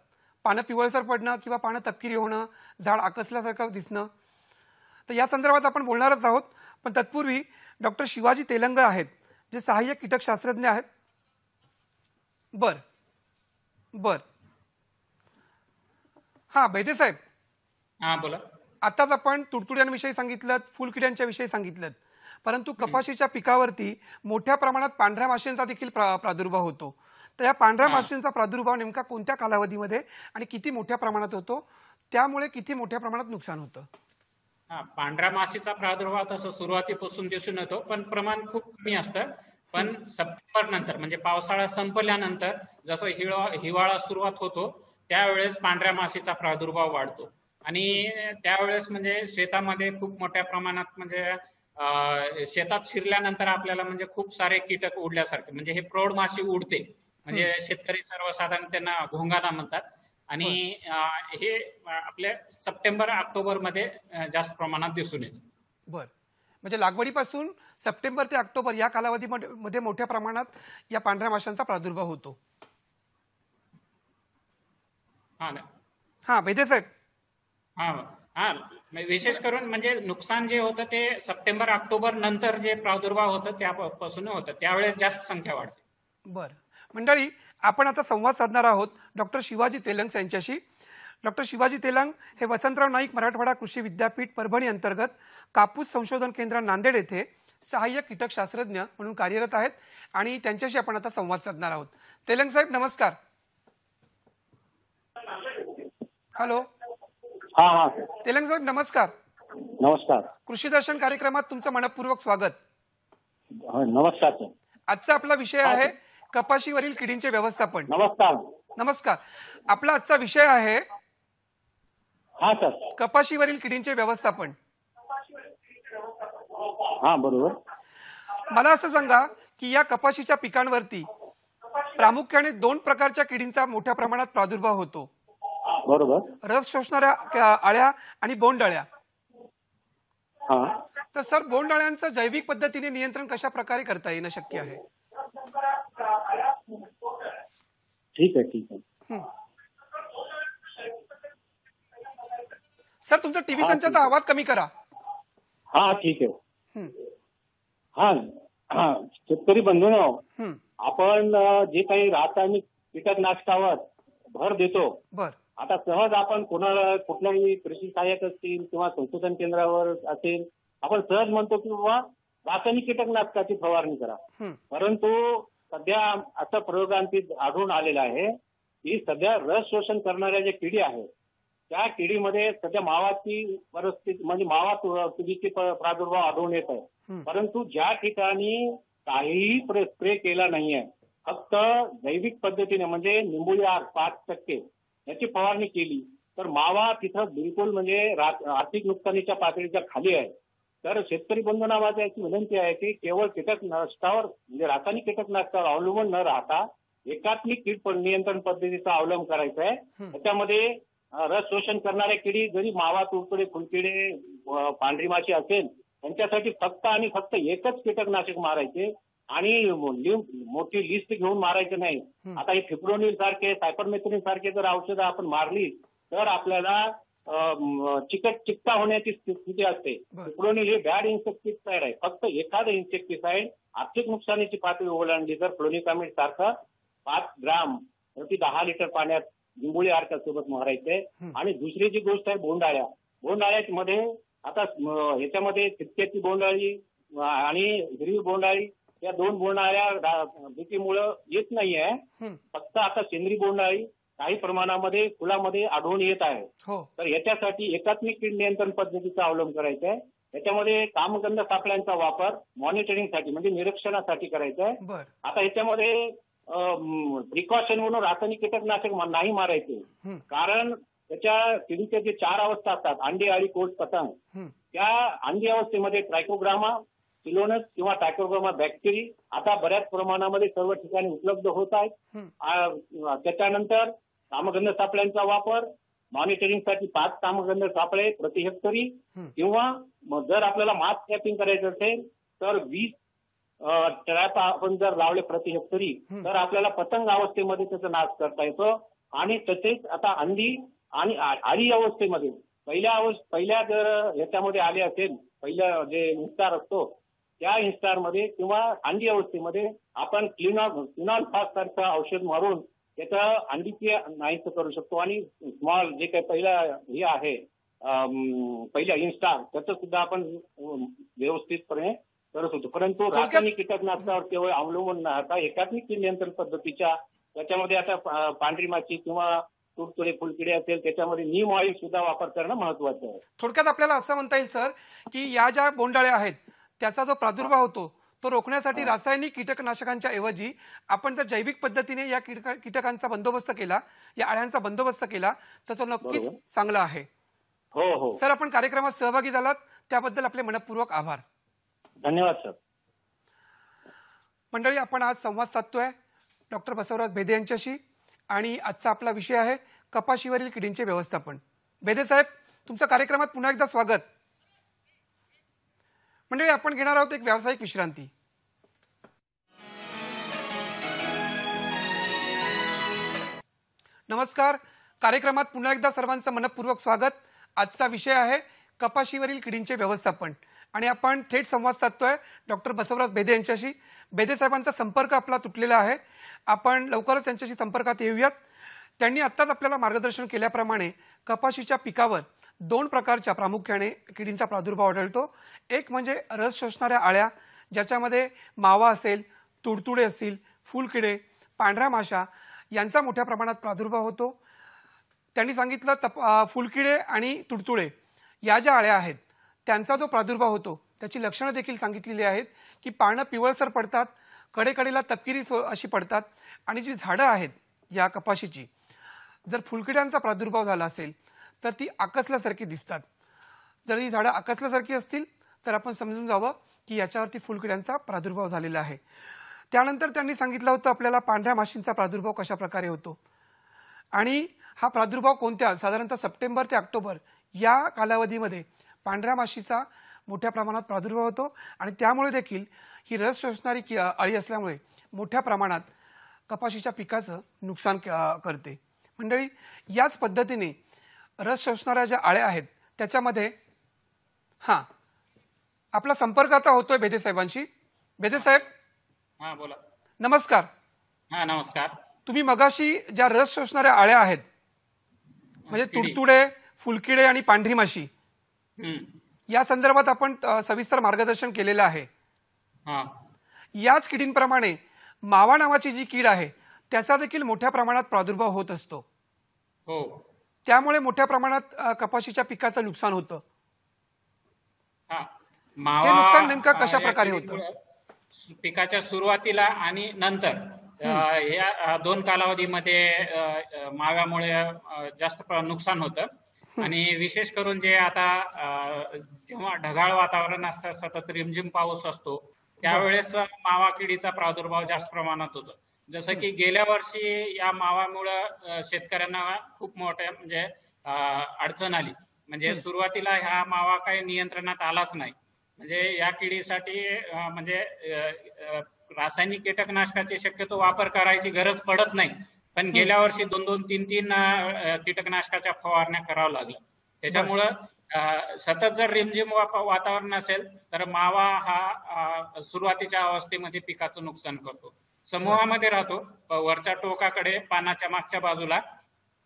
पानं पिवळसर पडणं किंवा पानं तपकिरी होणं, झाड आकसल्यासारखं दिसणं. तर या संदर्भात आपण बोलणारच आहोत, पण तत्पूर्वी डॉक्टर शिवाजी तेलंग आहेत, जे सहाय्यक कीटकशास्त्रज्ञ आहेत. बर हा, बैदेसाहेब, हा बोला. आताच आपण तुडतुड्यांविषयी सांगितलं, फुलकिड्यांच्या विषयी सांगितलं, परंतु कपाशीच्या पिकावरती मोठ्या प्रमाणात पांढऱ्या माशींचा देखील प्रादुर्भाव होतो. तर या पांढऱ्या माशींचा प्रादुर्भाव नेमका कोणत्या कालावधीमध्ये आणि किती मोठ्या प्रमाणात होतो, त्यामुळे किती मोठ्या प्रमाणात नुकसान होतं? हा, पांढऱ्या माशीचा प्रादुर्भाव तसं सुरुवातीपासून दिसून येतो, पण प्रमाण खूप कमी असतं. पण सप्टेंबर नंतर म्हणजे पावसाळा संपल्यानंतर जसं हिवाळा सुरुवात होतो त्यावेळेस पांढऱ्या माशीचा प्रादुर्भाव वाढतो आणि त्यावेळेस म्हणजे शेतामध्ये खूप मोठ्या प्रमाणात म्हणजे शेतात शिरल्यानंतर आपल्याला म्हणजे खूप सारे कीटक उडल्यासारखे, म्हणजे हे प्रौढ माशी उडते, म्हणजे शेतकरी सर्वसाधारण त्यांना घोंगाना म्हणतात आणि हे आपल्या सप्टेंबर ऑक्टोबर मध्ये जास्त प्रमाणात दिसून येते. बर, म्हणजे लागवडीपासून सप्टेंबर ते ऑक्टोबर या कालावधीमध्ये मोठ्या प्रमाणात या पांढऱ्या माशांचा प्रादुर्भाव होतो. हा बैदेसाहेब. हा, विशेष करून म्हणजे नुकसान जे होतं ते सप्टेंबर ऑक्टोबर नंतर जे प्रादुर्भाव होतं त्यापासून होतं, त्यावेळेस जास्त संख्या वाढते. बर मंडळी, आपण आता संवाद साधणार आहोत डॉक्टर शिवाजी तेलंग यांच्याशी. डॉक्टर शिवाजी तेलंग हे वसंतराव नाईक मराठवाडा कृषी विद्यापीठ परभणी अंतर्गत कापूस संशोधन केंद्र नांदेड येथे सहाय्यक कीटकशास्त्रज्ञ म्हणून कार्यरत आहेत आणि त्यांच्याशी आपण आता संवाद साधणार आहोत. तेलंग साहेब नमस्कार. हॅलो. हा, तेलंग साहेब नमस्कार. नमस्कार. कृषी दर्शन कार्यक्रमात तुमचं मनपूर्वक स्वागत. नमस्कार सर. आजचा आपला विषय आहे कपाशीवरील किडींचे व्यवस्थापन. नमस्कार. आपला आजचा विषय आहे हा सर, कपाशीवरील किडींचे व्यवस्थापन. हा बरोबर. मला असं सांगा की या कपाशीच्या पिकांवरती प्रामुख्याने 2 प्रकारच्या किडींचा मोठ्या प्रमाणात प्रादुर्भाव होतो. बरोबर. रस शोषणाऱ्या आळ्या आणि बोंडअळ्या. तर सर, बोंडअळ्यांचं जैविक पद्धतीने नियंत्रण कशा प्रकारे करता येणं शक्य आहे? ठीक आहे. सर, तुमचा टीव्ही संचाचा आवाज कमी करा. हा ठीक आहे. हा, शेतकरी बंधूंनो, आपण जे काही रासायनिक कीटकनाशकावर भर देतो, बर, आता सहज आपण कुठल्याही कृषी सहाय्यक असतील किंवा संशोधन केंद्रावर असेल, आपण सहज म्हणतो की बाबा रासायनिक कीटकनाशकाची फवारणी करा. परंतु सध्या असं प्रयोगांती आढळून आलेलं आहे की सध्या रस शोषण करणाऱ्या ज्या किडी आहेत त्या किडीमध्ये सध्या मावाची परिस्थिती म्हणजे मावा किडीचे प्रादुर्भाव आढळून येत आहे. परंतु ज्या ठिकाणी काहीही स्प्रे केला नाहीये, फक्त जैविक पद्धतीने म्हणजे निंबोळी आर 5% याची फवारणी केली तर मावा तिथं बिलकुल म्हणजे आर्थिक नुकसानीच्या पातळीच्या खाली आहे. तर शेतकरी बंधूंना माझी याची विनंती आहे की केवळ कीटकनाशकावर म्हणजे रासायनिक कीटकनाशकावर अवलंबून न राहता एकात्मिक कीड नियंत्रण पद्धतीचा अवलंब करायचा आहे. त्याच्यामध्ये रस शोषण करणाऱ्या किडी जरी मावा, तुडतुडे, फुलकिडे, पांढरी माशी असेल त्यांच्यासाठी फक्त आणि फक्त एकच कीटकनाशक मारायचे आणि मोठी लिस्ट घेऊन मारायचं नाही. आता हे फिप्रोनिल सारखे, सायपरमेथ्रिन सारखे जर औषधं आपण मारली तर आपल्याला चिकटा होण्याची स्थिती असते. फिप्रोनिल हे बॅड इन्सेक्टिसाइड आहे. फक्त एखादं इन्सेक्टिसाइड आर्थिक नुकसानीची पातळी ओलांडली तर फ्लोनिकामिड सारखं 5 ग्राम प्रति 10 लिटर पाण्यात निंबोळी आरच्या सोबत मारायचंय. आणि दुसरी जी गोष्ट आहे बोंडाळ्यामध्ये आता ह्याच्यामध्ये चिपक्याची बोंडाळी आणि हिरवी बोंडाळी या 2 बोंडाळ्या भीतीमुळं येत नाहीये. फक्त आता सेंद्रिय बोंडाळी काही प्रमाणामध्ये फुलामध्ये आढळून येत आहे. तर याच्यासाठी एकात्मिक कीड नियंत्रण पद्धतीचा अवलंब करायचा आहे. याच्यामध्ये कामगंध सापळ्यांचा वापर मॉनिटरिंगसाठी म्हणजे निरीक्षणासाठी करायचा आहे. आता याच्यामध्ये प्रिकॉशन म्हणून रासायनिक कीटकनाशक नाही मारायचे, कारण त्याच्या किडीच्या जे 4 अवस्था असतात, अंडी, अळी, कोष, पतंग, त्या अंडी अवस्थेमध्ये ट्रायकोग्रामा सिलोनस किंवा ट्रायकोग्रामा बॅक्टेरी आता बऱ्याच प्रमाणामध्ये सर्व ठिकाणी उपलब्ध होत आहेत. त्याच्यानंतर कामगंध सापळ्यांचा वापर मॉनिटरिंगसाठी 5 कामगंध सापळे प्रति हेक्टरी किंवा जर आपल्याला मास ट्रॅपिंग करायचं असेल तर 20 ट्रॅप आपण जर लावले प्रति हेक्टरी तर आपल्याला पतंग अवस्थेमध्ये त्याचा नाश करता येतो. आणि तसेच आता अंडी आणि अळी अवस्थेमध्ये पहिल्या जर याच्यामध्ये आले असेल, पहिलं जे इन्स्टार असतो त्या इन्स्टार मध्ये किंवा अंडी अवस्थेमध्ये आपण क्लिनॉल फास्टचं औषध मारून त्याचं अंडीची नाहीसं करू शकतो. आणि स्मॉल जे काही पहिला हे आहे पहिल्या इन्स्टार त्याचं सुद्धा आपण व्यवस्थितपणे करत होतो. परंतु रासायनिक कीटकनाशकावर केवळ अवलंबून न राहता एकात्मिक कीड नियंत्रण पद्धतीच्या त्याच्यामध्ये आता पांढरी माशी किंवा तुडतुडे, फुलकिडे असेल त्याच्यामध्ये नीम ऑइल सुद्धा वापर करणं महत्वाचं आहे. थोडक्यात आपल्याला असं म्हणता येईल सर की या ज्या बोंडाळ्या आहेत त्याचा जो प्रादुर्भाव होतो तो रोखण्यासाठी रासायनिक कीटकनाशकांच्या ऐवजी आपण जर जैविक पद्धतीने या कीटकांचा बंदोबस्त केला, या अळ्यांचा बंदोबस्त केला तर तो नक्कीच चांगला आहे. हो सर, आपण कार्यक्रमात सहभागी झालात त्याबद्दल आपले मनपूर्वक आभार. धन्यवाद सर. मंडळी, आपण आज संवाद साधतोय डॉक्टर बसवराज भेदे यांच्याशी आणि आजचा आपला विषय आहे कपाशीवरील किडींचे व्यवस्थापन. भेदे साहेब, तुमच्या कार्यक्रमात पुन्हा एकदा स्वागत. मंडळी, आपण घेणार आहोत एक व्यावसायिक विश्रांती. नमस्कार. कार्यक्रमात पुन्हा एकदा सर्वांचं मनपूर्वक स्वागत. आजचा विषय आहे कपाशीवरील किडींचे व्यवस्थापन आणि आपण थेट संवाद साधतोय डॉक्टर बसवराज भेदे यांच्याशी. भेदे साहेबांचा संपर्क आपला तुटलेला आहे. आपण लवकरच त्यांच्याशी संपर्कात येऊयात. त्यांनी आत्ताच आपल्याला मार्गदर्शन केल्याप्रमाणे कपाशीच्या पिकावर 2 प्रकारच्या प्रामुख्याने किडींचा प्रादुर्भाव आढळतो. एक म्हणजे रस शोषणाऱ्या आळ्या, ज्याच्यामध्ये मावा असेल, तुडतुडे असतील, फुलकिडे, पांढऱ्या माशा यांचा मोठ्या प्रमाणात प्रादुर्भाव होतो. त्यांनी सांगितलं फुलकिडे आणि तुडतुडे या ज्या आळ्या आहेत त्यांचा जो प्रादुर्भाव होतो त्याची लक्षणं देखील सांगितलेली आहेत की पानं पिवळसर पडतात, कडेकडेला तपकिरी अशी पडतात आणि जी झाडं आहेत या कपाशीची जर फुलकिड्यांचा प्रादुर्भाव झाला असेल तर ती आकसल्यासारखी दिसतात. जर ही झाडं आकसल्यासारखी असतील तर आपण समजून जावं की याच्यावरती फुलकिड्यांचा प्रादुर्भाव झालेला आहे. त्यानंतर त्यांनी सांगितलं होतं आपल्याला पांढऱ्या माशींचा प्रादुर्भाव कशा प्रकारे होतो आणि हा प्रादुर्भाव कोणत्या साधारणतः सप्टेंबर ते ऑक्टोबर या कालावधीमध्ये पांढऱ्या माशीचा मोठ्या प्रमाणात प्रादुर्भाव होतो आणि त्यामुळे देखील ही रस शोषणारी अळी असल्यामुळे मोठ्या प्रमाणात कपाशीच्या पिकाचं नुकसान करते. मंडळी, याच पद्धतीने रस शोषणाऱ्या ज्या आळ्या आहेत त्याच्यामध्ये आपला संपर्क आता होतोय भेदे साहेबांशी. भेदे साहेब, हा बोला. नमस्कार. हा नमस्कार. तुम्ही मगाशी ज्या रस शोषणाऱ्या आळ्या आहेत म्हणजे तुडतुडे, फुलकिडे आणि पांढरी माशी या संदर्भात आपण सविस्तर मार्गदर्शन केलेलं आहे. याच किडींप्रमाणे मावा नावाची जी कीड आहे त्याचा देखील मोठ्या प्रमाणात प्रादुर्भाव होत असतो. हो. त्यामुळे मोठ्या प्रमाणात कपाशीच्या पिकाचं नुकसान होतं. हा, हे मावा नुकसान नेमकं कशा या प्रकारे किडीमुळे होतं? पिकाच्या सुरुवातीला आणि नंतर या दोन कालावधीमध्ये माव्यामुळे जास्त नुकसान होतं आणि विशेष करून जे आता जेव्हा ढगाळ वातावरण असतं, सतत रिमझिम पाऊस असतो, त्यावेळेस मावा किडीचा प्रादुर्भाव जास्त प्रमाणात होतो. जसं की गेल्या वर्षी या मावामुळे शेतकऱ्यांना खूप मोठ्या म्हणजे अडचण आली. म्हणजे सुरुवातीला हा मावा काही नियंत्रणात आलाच नाही. म्हणजे या किडीसाठी म्हणजे रासायनिक कीटकनाशकाचे शक्यतो वापर करायची गरज पडत नाही. पण गेल्या वर्षी 2-2, 3-3 कीटकनाशकाच्या फवारण्या कराव्या लागल्या. त्याच्यामुळं सतत जर रिमझिम वातावरण असेल तर मावा हा सुरुवातीच्या अवस्थेमध्ये पिकाचं नुकसान करतो. समूहामध्ये राहतो वरच्या टोकाकडे पानाच्या मागच्या बाजूला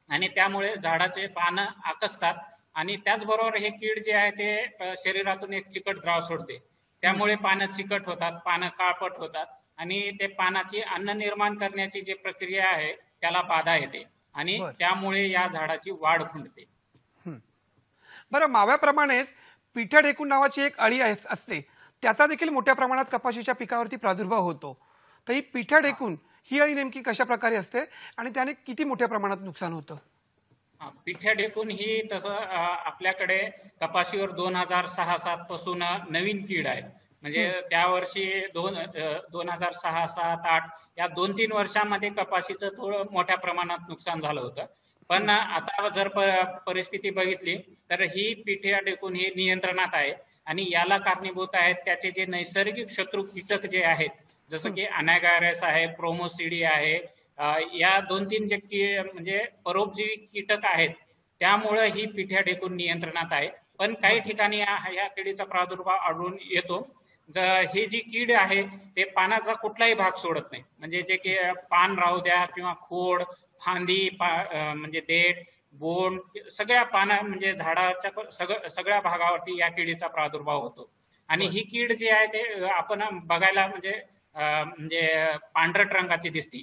आणि त्यामुळे झाडाचे पानं आकसतात आणि त्याचबरोबर हे कीड जे आहे ते शरीरातून एक चिकट द्राव सोडते. त्यामुळे पानं चिकट होतात, पानं काळपट होतात आणि ते पानाची अन्न निर्माण करण्याची जी प्रक्रिया आहे त्याला बाधा येते आणि त्यामुळे या झाडाची वाढ खुंटते. बरं, माव्याप्रमाणेच पिठ्या ढेकूण नावाची एक अळी असते, त्याचा देखील मोठ्या प्रमाणात कपाशीच्या पिकावरती प्रादुर्भाव होतो. तर ही पिठ्या ढेकूण ही अळी नेमकी कशा प्रकारे असते आणि त्याने किती मोठ्या प्रमाणात नुकसान होतं? पिठ्या ढेकूण ही तसं आपल्याकडे कपाशीवर 2006-07 पासून नवीन कीड आहे. म्हणजे त्या वर्षी 2006-07-08 या 2-3 वर्षांमध्ये कपाशीचं थोडं मोठ्या प्रमाणात नुकसान झालं होतं. पण आता जर परिस्थिती बघितली तर ही पिठ्या ढेकूण ही नियंत्रणात आहे आणि याला कारणीभूत आहेत त्याचे जे नैसर्गिक शत्रू कीटक जे आहेत, जसं की अनॅगायरस आहे, प्रोमोसिडी आहे, या 2-3 जे म्हणजे परोपजीवी कीटक आहेत त्यामुळे ही पिठ्या ढेकूण नियंत्रणात आहे. पण काही ठिकाणी या किडीचा प्रादुर्भाव आढळून येतो. ही जी कीड आहे ते पानाचा कुठलाही भाग सोडत नाही. म्हणजे जे की पान राहू द्या किंवा खोड, फांदी, म्हणजे देठ, बोंड, सगळ्या पाना म्हणजे झाडाच्या सगळ्या भागावरती या किडीचा प्रादुर्भाव होतो. आणि ही कीड जी आहे ते आपण बघायला म्हणजे पांढरट रंगाची दिसते.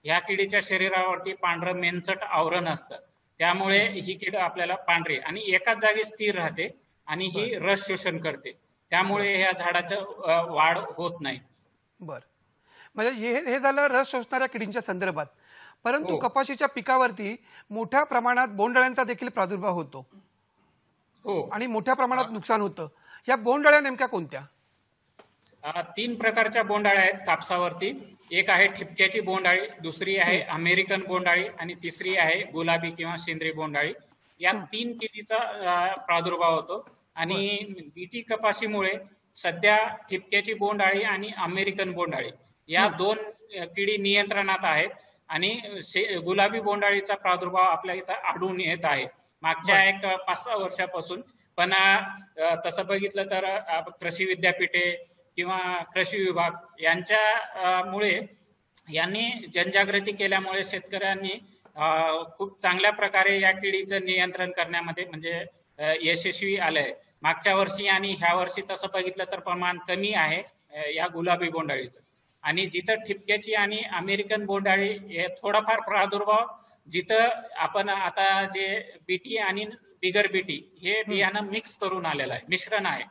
ह्या किडीच्या शरीरावरती पांढरं मेनसट आवरण असतं, त्यामुळे ही कीड आपल्याला पांढरी आणि एकाच जागी स्थिर राहते आणि ही रस शोषण करते. त्यामुळे या झाडाचं वाढ होत नाही. बर, म्हणजे हे झालं रस शोषणाऱ्या किडींच्या संदर्भात. परंतु कपाशीच्या पिकावरती मोठ्या प्रमाणात बोंडअळ्यांचा देखील प्रादुर्भाव होतो आणि मोठ्या प्रमाणात नुकसान होतं. या बोंडअळ्या नेमक्या कोणत्या? 3 प्रकारच्या बोंडअळ्या आहेत कापसावरती. एक आहे ठिपक्याची बोंडअळी, दुसरी आहे अमेरिकन बोंडअळी आणि तिसरी आहे गुलाबी किंवा सेंद्रिय बोंडअळी. या 3 किडीचा प्रादुर्भाव होतो आणि बीटी कपाशीमुळे सध्या ठिपक्याची बोंडअळी आणि अमेरिकन बोंडअळी या 2 किडी नियंत्रणात आहेत आणि गुलाबी बोंडअळीचा प्रादुर्भाव आपल्या इथं आढळून येत आहे मागच्या एक 5-6 वर्षापासून. पण तसं बघितलं तर कृषी विद्यापीठे किंवा कृषी विभाग यांच्यामुळे यांनी जनजागृती केल्यामुळे शेतकऱ्यांनी खूप चांगल्या प्रकारे या किडीचं नियंत्रण करण्यामध्ये म्हणजे यशस्वी आलंय. मागच्या वर्षी आणि ह्या वर्षी तसं बघितलं तर प्रमाण कमी आहे या गुलाबी बोंडअळीचं. आणि जिथं ठिपक्याची आणि अमेरिकन बोंडअळी हे थोडाफार प्रादुर्भाव जिथं आपण आता जे बीटी आणि बिगर बीटी हे बियाणं मिक्स करून आलेलं आहे, मिश्रण आहे.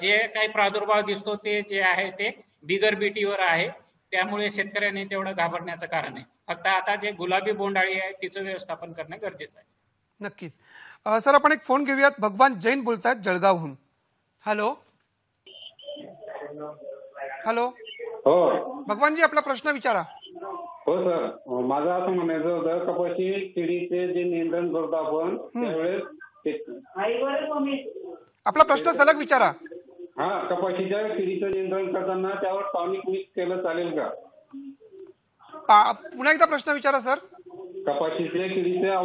जे काही प्रादुर्भाव दिसतो ते जे आहे ते बिगर बीटीवर आहे. त्यामुळे शेतकऱ्यांनी तेवढं घाबरण्याचं कारण नाही. फक्त आता जे गुलाबी बोंडअळी आहे तिचं व्यवस्थापन करणं गरजेचं आहे. नक्कीच. सर, आपण एक फोन घेऊयात. भगवान जैन बोलतात जळगावहून. Hello hello. हो भगवानजी, आपला प्रश्न विचारा. हो सर, माझं असं म्हणायचं होतं, कपाशी किडीचे जे नियंत्रण करतो आपण त्यावेळेस आपला प्रश्न सलग विचारा. हा, कपाशीच्या किडीचं नियंत्रण करताना त्यावर टॉनिक मिक्स केलं चालेल का? पुन्हा एकदा प्रश्न विचारा सर. कपाशीचे किडीचे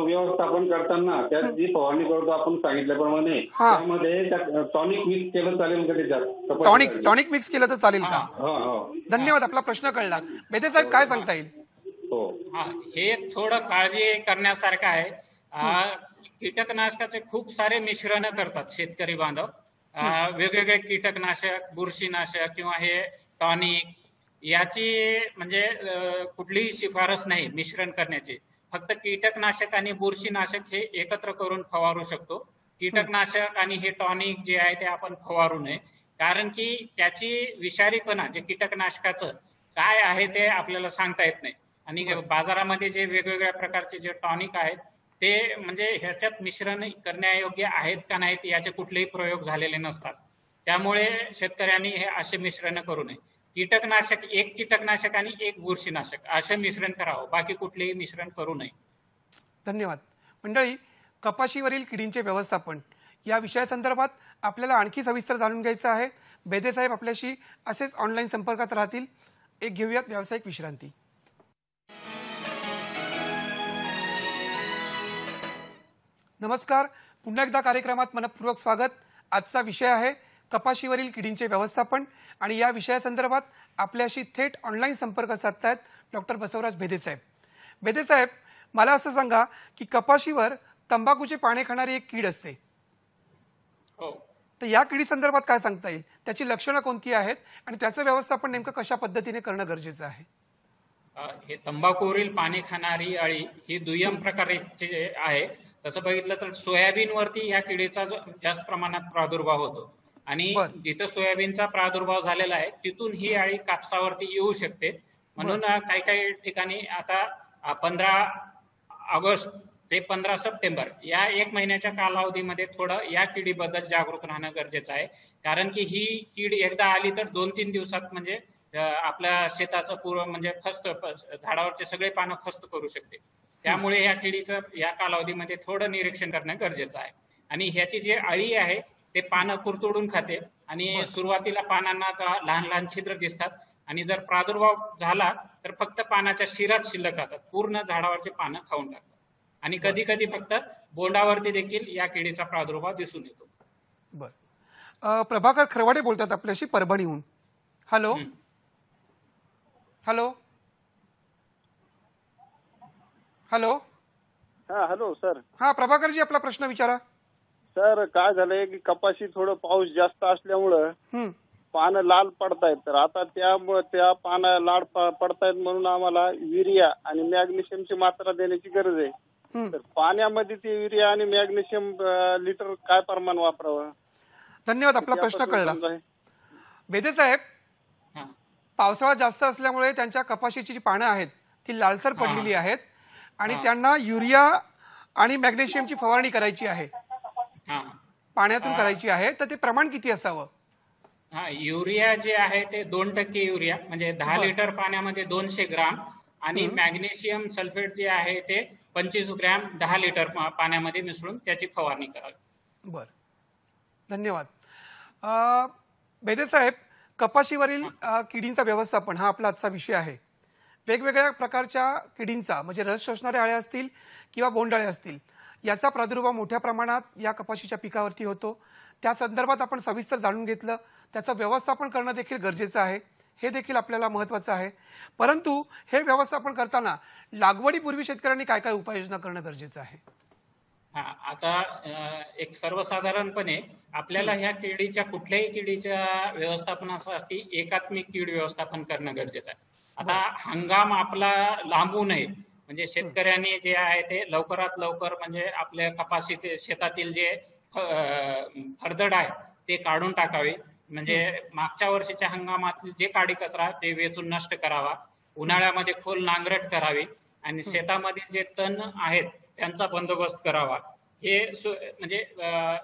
व्यवस्थापन करताना त्यात जी फवारणी करतो आपण सांगितल्याप्रमाणे त्यामध्ये टॉनिक मिक्स केलं चालेल का? त्याच्यात टॉनिक मिक्स केलं तर चालेल का? धन्यवाद, आपला प्रश्न कळला. बेदे साहेब, काय सांगता येईल? हो, हे थोडं काळजी करण्यासारखं आहे. कीटकनाशकाचे खूप सारे मिश्रण करतात शेतकरी बांधव. वेगवेगळे कीटकनाशक, बुरशीनाशक किंवा हे टॉनिक याची म्हणजे कुठलीही शिफारस नाही मिश्रण करण्याची. फक्त कीटकनाशक आणि बुरशीनाशक हे एकत्र करून फवारू शकतो. कीटकनाशक आणि हे टॉनिक जे आहे ते आपण फवारू नये, कारण की त्याची विषारीपणा जे कीटकनाशकाचं काय आहे ते आपल्याला सांगता येत नाही. आणि बाजारामध्ये जे वेगवेगळ्या प्रकारचे जे टॉनिक आहेत ते म्हणजे ह्याच्यात मिश्रण करण्यायोग्य आहेत का नाहीत याचे कुठलेही प्रयोग झालेले नसतात. त्यामुळे शेतकऱ्यांनी हे असे मिश्रण करू नये. एक कीटकनाशक आणि एक बुरशीनाशक असे मिश्रण करावं, बाकी कुठलेही मिश्रण करू नये. धन्यवाद. मंडळी, कपाशीवरील किडींचे व्यवस्थापन या विषयासंदर्भात आपल्याला आणखी सविस्तर जाणून घ्यायचं आहे. बेदे साहेब आपल्याशी असेच ऑनलाईन संपर्कात राहतील. एक घेऊयात व्यावसायिक विश्रांती. नमस्कार, पुन्हा एकदा कार्यक्रमात मनपूर्वक स्वागत. आजचा विषय आहे कपाशीवरील किडींचे व्यवस्थापन आणि या विषयासंदर्भात आपल्याशी थेट ऑनलाईन संपर्क साधतायत डॉक्टर बसवराज भेदे साहेब. भेदे साहेब, मला असं सांगा की कपाशीवर तंबाखूचे पाने खाणारी एक कीड असते, हो, तर या किडी संदर्भात काय सांगता येईल? त्याची लक्षणं कोणती आहेत आणि त्याचं व्यवस्थापन नेमकं कशा पद्धतीने करणं गरजेचं आहे? हे तंबाखूवरील पाने खाणारी अळी ही दुय्यम प्रकारची आहे. तसं बघितलं तर सोयाबीन वरती या किडीचा जास्त प्रमाणात प्रादुर्भाव होतो आणि जिथं सोयाबीनचा प्रादुर्भाव झालेला आहे तिथून ही अळी कापसावरती येऊ शकते. म्हणून काही काही ठिकाणी आता 15 ऑगस्ट ते 15 सप्टेंबर या 1 महिन्याच्या कालावधीमध्ये थोडं या किडीबद्दल जागरूक राहणं गरजेचं आहे. कारण की ही कीड एकदा आली तर 2-3 दिवसात म्हणजे आपल्या शेताचं पूर्ण म्हणजे झाडावरचे सगळे पानं फस्त करू शकते. त्यामुळे या किडीचं या कालावधीमध्ये थोडं निरीक्षण करणं गरजेचं आहे. आणि ह्याची जी अळी आहे ते पानं कुरतोडून खाते आणि सुरुवातीला पानांना लहान लहान छिद्र दिसतात आणि जर प्रादुर्भाव झाला तर फक्त पानाच्या शिरात शिल्लक राहतात, पूर्ण झाडावरचे पानं खाऊन टाकतात. आणि कधी कधी फक्त बोंडावरती देखील या किडीचा प्रादुर्भाव दिसून येतो. बर, प्रभाकर खरवाडे बोलतात आपल्याशी परभणीहून. Hello hello hello. हा हॅलो सर. हा प्रभाकरजी, आपला प्रश्न विचारा. सर काय झालंय की कपाशी थोडं पाऊस जास्त असल्यामुळं पानं लाल पडतायत, तर आता त्या पानं लाल पडतायत म्हणून आम्हाला युरिया आणि मॅग्नेशियमची मात्रा देण्याची गरज आहे. तर पाण्यामध्ये ते युरिया आणि मॅग्नेशियम लिटर काय प्रमाण वापरावं? धन्यवाद, आपला प्रश्न कळला. बेदे साहेब, पावसाळा जास्त असल्यामुळे त्यांच्या कपाशीची जी पानं आहेत ती लालसर पडलेली आहेत आणि त्यांना युरिया आणि मॅग्नेशियमची फवारणी करायची आहे, पाण्यातून करायची आहे, तर ते प्रमाण किती असावं? युरिया जे आहे ते 2% युरिया म्हणजे 10 लिटर पाण्यामध्ये 200 ग्राम आणि मॅग्नेशियम सल्फेट जे आहे ते 25 ग्रॅम 10 लिटर पाण्यामध्ये मिसळून त्याची फवारणी करावी. बर, धन्यवाद. बेदे साहेब, कपाशीवरील किडींचा व्यवस्थापन हा आपला आजचा विषय आहे. वेगवेगळ्या प्रकारच्या किडींचा म्हणजे रस शोषणाऱ्या अळ्या असतील किंवा बोंडअळ्या असतील याचा प्रादुर्भाव मोठ्या प्रमाणात या कपाशीच्या पिकावरती होतो. त्या संदर्भात आपण सविस्तर जाणून घेतलं. त्याचं व्यवस्थापन करणं देखील गरजेचं आहे, हे देखील आपल्याला महत्त्वाचं आहे. परंतु हे व्यवस्थापन करताना लागवडीपूर्वी शेतकऱ्यांनी काय काय उपाययोजना करणं गरजेचं आहे? आता एक सर्वसाधारणपणे आपल्याला ह्या कुठल्याही किडीच्या व्यवस्थापनासाठी एकात्मिक कीड व्यवस्थापन करणं गरजेचं आहे. आता हंगाम आपला लांबू नये म्हणजे शेतकऱ्यांनी जे आहे ते लवकरात लवकर म्हणजे आपल्या कपाशी शेतातील जे फरदड आहे ते काढून टाकावे. म्हणजे मागच्या वर्षीच्या हंगामातील जे काडी कचरा ते वेचून नष्ट करावा. उन्हाळ्यामध्ये खोल नांगरट करावी आणि शेतामध्ये जे तण आहेत त्यांचा बंदोबस्त करावा. हे म्हणजे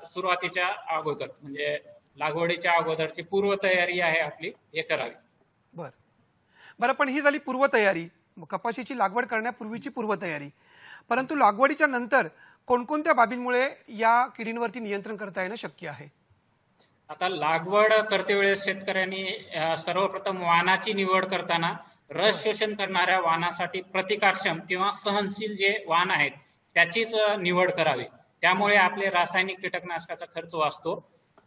सुरुवातीच्या अगोदर म्हणजे लागवडीच्या अगोदरची पूर्वतयारी आहे आपली, हे करावी. बरं, पण ही झाली पूर्वतयारी, कपाशीची लागवड करण्यापूर्वीची पूर्वतयारी. परंतु लागवडीच्या नंतर कोणकोणत्या बाबींमुळे या किडींवरती नियंत्रण करता येणं शक्य आहे? आता लागवड करते वेळेस शेतकऱ्यांनी सर्वप्रथम वाणाची निवड करताना रस शोषण करणाऱ्या वाणासाठी प्रतिकारक्षम किंवा सहनशील जे वाण आहेत त्याचीच निवड करावी. त्यामुळे आपले रासायनिक कीटकनाशकाचा खर्च वाचतो.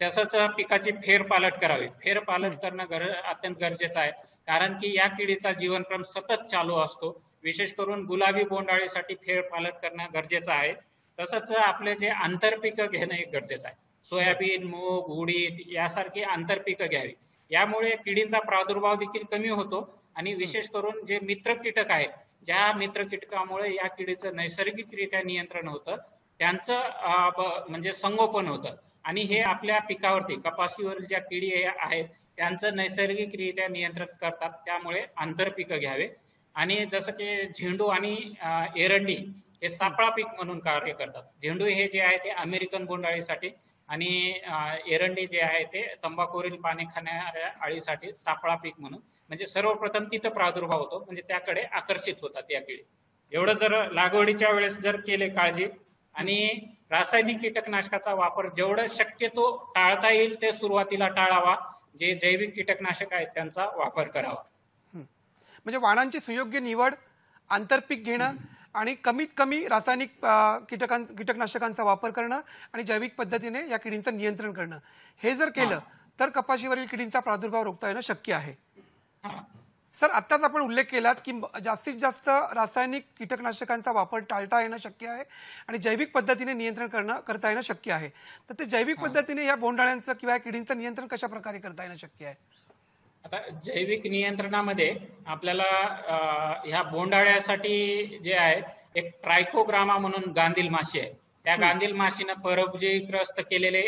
तसंच पिकाची फेरपालट करावी. फेरपालट करणं अत्यंत गरजेचं आहे, कारण की या किडीचा जीवनक्रम सतत चालू असतो. विशेष करून गुलाबी बोंडअळीसाठी फेरपालट करणं गरजेचं आहे. तसंच आपले जे आंतरपीक घेणं एक गरजेचं आहे. सोयाबीन, मूग, उडीद यासारखी आंतरपीक घ्यावी. यामुळे किडींचा प्रादुर्भाव देखील कमी होतो आणि विशेष करून जे मित्र कीटक आहेत, ज्या मित्र कीटकामुळे या किडीचं नैसर्गिकरित्या नियंत्रण होतं, त्यांचं म्हणजे संगोपन होतं आणि हे आपल्या पिकावरती कपाशीवर ज्या किडी आहेत त्यांचं नैसर्गिकरित्या नियंत्रण करतात. त्यामुळे आंतरपिकं घ्यावे आणि जसं की झेंडू आणि एरंडी हे सापळा पीक म्हणून कार्य करतात. झेंडू हे जे आहे ते अमेरिकन बोंडअळीसाठी आणि एरंडी जे आहे ते तंबाखूवरील पाने खाणाऱ्या अळीसाठी सापळा पीक म्हणून, म्हणजे सर्वप्रथम तिथं प्रादुर्भाव होतो, म्हणजे त्याकडे आकर्षित होतात या किडी. एवढं जर लागवडीच्या वेळेस जर केले काळजी आणि रासायनिक कीटकनाशकाचा वापर जेवढं शक्यतो टाळता येईल ते सुरुवातीला टाळावा. जे जैविक कीटकनाशक आहेत त्यांचा वापर करावा. म्हणजे वाणांची सुयोग्य निवड, आंतरपीक घेणं आणि कमीत कमी रासायनिक कीटकनाशकांचा वापर करणं आणि जैविक पद्धतीने या किडींचं नियंत्रण करणं, हे जर केलं तर कपाशीवरील किडींचा प्रादुर्भाव रोखता येणं शक्य आहे. सर, आत्ताच आपण उल्लेख केलात की जास्तीत जास्त रासायनिक कीटकनाशकांचा वापर टाळता येणं शक्य आहे आणि जैविक पद्धतीने नियंत्रण करता येणं शक्य आहे. तर ते जैविक पद्धतीने या बोंडाळ्यांचं किंवा या किडींचं नियंत्रण कशा प्रकारे करता येणं शक्य आहे? आता जैविक नियंत्रणामध्ये आपल्याला ह्या बोंडाळ्यासाठी जे आहे एक ट्रायकोग्रामा म्हणून गांधील माशी आहे. त्या गांधील माशीनं परजीवीग्रस्त केलेले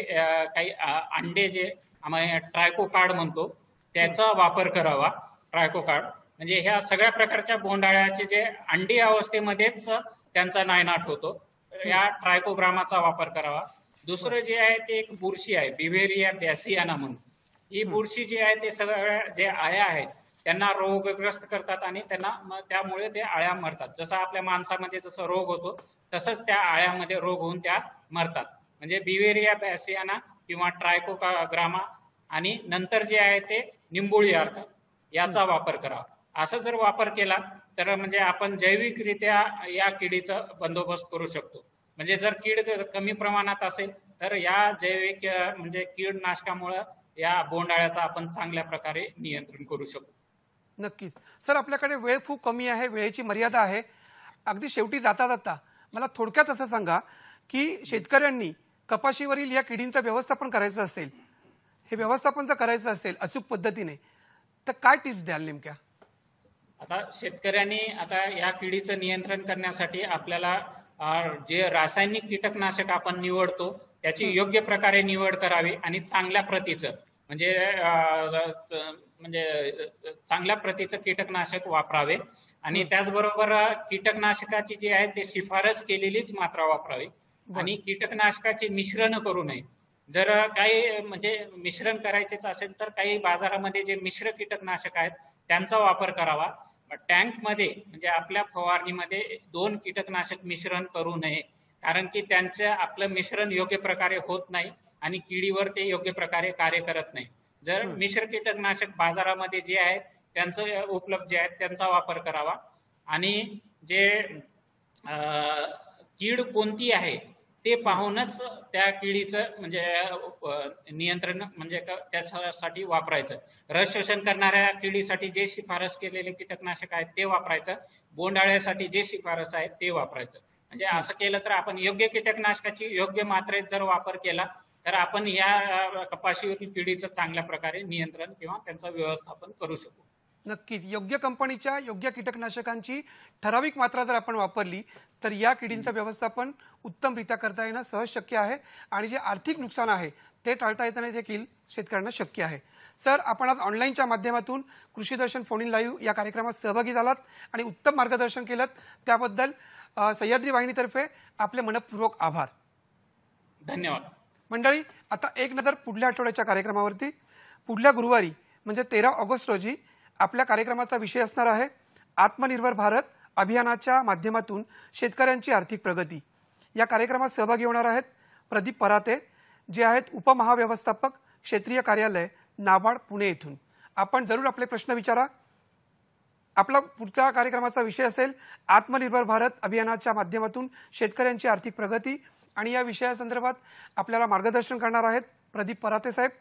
काही अंडे जे आम्ही ट्रायकोकार्ड म्हणतो त्याचा वापर करावा. ट्रायकोकार्ड म्हणजे ह्या सगळ्या प्रकारच्या बोंडाळ्याचे जे अंडी अवस्थेमध्येच त्यांचा नायनाट होतो, या ट्रायकोग्रामाचा वापर करावा. दुसरं जे आहे ते एक बुरशी आहे, बिव्हेरिया बॅसियाना म्हणून. ही बुरशी जी आहे ते सगळ्या जे अळ्या आहेत त्यांना रोगग्रस्त करतात आणि त्यांना त्यामुळे ते अळ्या मरतात. जसं आपल्या माणसामध्ये जसं रोग होतो तसंच त्या अळ्यामध्ये रोग होऊन त्या मरतात. म्हणजे बिव्हेरिया बॅसियाना किंवा ट्रायकोग्रामा आणि नंतर जे आहे ते निंबोळी अर्क याचा वापर करावा. असं जर वापर केला तर म्हणजे आपण जैविकरित्या या किडीचा बंदोबस्त करू शकतो. म्हणजे जर कीड कमी प्रमाणात असेल तर या जैविक म्हणजे कीडनाशकामुळे या बोंडाळ्याचा आपण चांगल्या प्रकारे नियंत्रण करू शकतो. नक्कीच. सर, आपल्याकडे वेळ खूप कमी आहे, वेळेची मर्यादा आहे. अगदी शेवटी जाता जाता मला थोडक्यात असं सांगा की शेतकऱ्यांनी कपाशीवरील या किडींचं व्यवस्थापन करायचं असेल, हे व्यवस्थापन जर करायचं असेल अचूक पद्धतीने, तर काय टिप्स द्याल नेमक्या? आता शेतकऱ्यांनी आता या किडीचं नियंत्रण करण्यासाठी आपल्याला जे रासायनिक कीटकनाशक आपण निवडतो त्याची योग्य प्रकारे निवड करावी आणि चांगल्या प्रतीचं म्हणजे चांगल्या प्रतीचं कीटकनाशक वापरावे आणि त्याचबरोबर कीटकनाशकाची जी आहे ते शिफारस केलेलीच मात्रा वापरावी आणि कीटकनाशकाचे मिश्रण करू नये. जर काही म्हणजे मिश्रण करायचेच असेल तर काही बाजारामध्ये जे मिश्र कीटकनाशक आहेत त्यांचा वापर करावा. टँक मध्ये म्हणजे आपल्या फवारणीमध्ये 2 कीटकनाशक मिश्रण करू नये, कारण की त्यांचं आपलं मिश्रण योग्य प्रकारे होत नाही आणि किडीवर ते योग्य प्रकारे कार्य करत नाही. जर मिश्र कीटकनाशक बाजारामध्ये जे आहेत त्यांचं उपलब्ध जे आहेत त्यांचा वापर करावा आणि जे कीड कोणती आहे ते पाहूनच त्या किडीचं म्हणजे नियंत्रण म्हणजे त्यासाठी वापरायचं. रस शोषण करणाऱ्या किडीसाठी जे शिफारस केलेले कीटकनाशक आहेत ते वापरायचं, बोंडाळ्यासाठी जे शिफारस आहे ते वापरायचं. म्हणजे असं केलं तर आपण योग्य कीटकनाशकाची योग्य मात्रेत जर वापर केला तर आपण या कपाशीवरील किडीचं चांगल्या प्रकारे नियंत्रण किंवा त्यांचं व्यवस्थापन करू शकू. नक्कीच. योग्य कंपनीच्या योग्य कीटकनाशकांची ठराविक मात्रा जर आपण वापरली तर या किडींचं व्यवस्थापन उत्तमरित्या करता येणं सहज शक्य आहे आणि जे आर्थिक नुकसान आहे ते टाळता येताना देखील शेतकऱ्यांना शक्य आहे. सर, आपण आज ऑनलाईनच्या माध्यमातून कृषी दर्शन फोन इन लाईव्ह या कार्यक्रमात सहभागी झालात आणि उत्तम मार्गदर्शन केलं, त्याबद्दल सह्याद्री वाहिनीतर्फे आपले मनपूर्वक आभार. धन्यवाद. मंडळी, आता एक नजर पुढल्या आठवड्याच्या कार्यक्रमावरती. पुढल्या गुरुवारी म्हणजे 13 ऑगस्ट रोजी आपल्या कार्यक्रमाचा विषय असणार आहे आत्मनिर्भर भारत अभियानाच्या माध्यमातून शेतकऱ्यांची आर्थिक प्रगती. या कार्यक्रमात सहभागी होणार आहेत प्रदीप पराते, जे आहेत उपमहाव्यवस्थापक क्षेत्रीय कार्यालय नाबार्ड पुणे येथून. आपण जरूर आपले प्रश्न विचारा. आपला पुढच्या कार्यक्रमाचा विषय असेल आत्मनिर्भर भारत अभियानाच्या माध्यमातून शेतकऱ्यांची आर्थिक प्रगती आणि या विषयासंदर्भात आपल्याला मार्गदर्शन करणार आहेत प्रदीप पराते साहेब,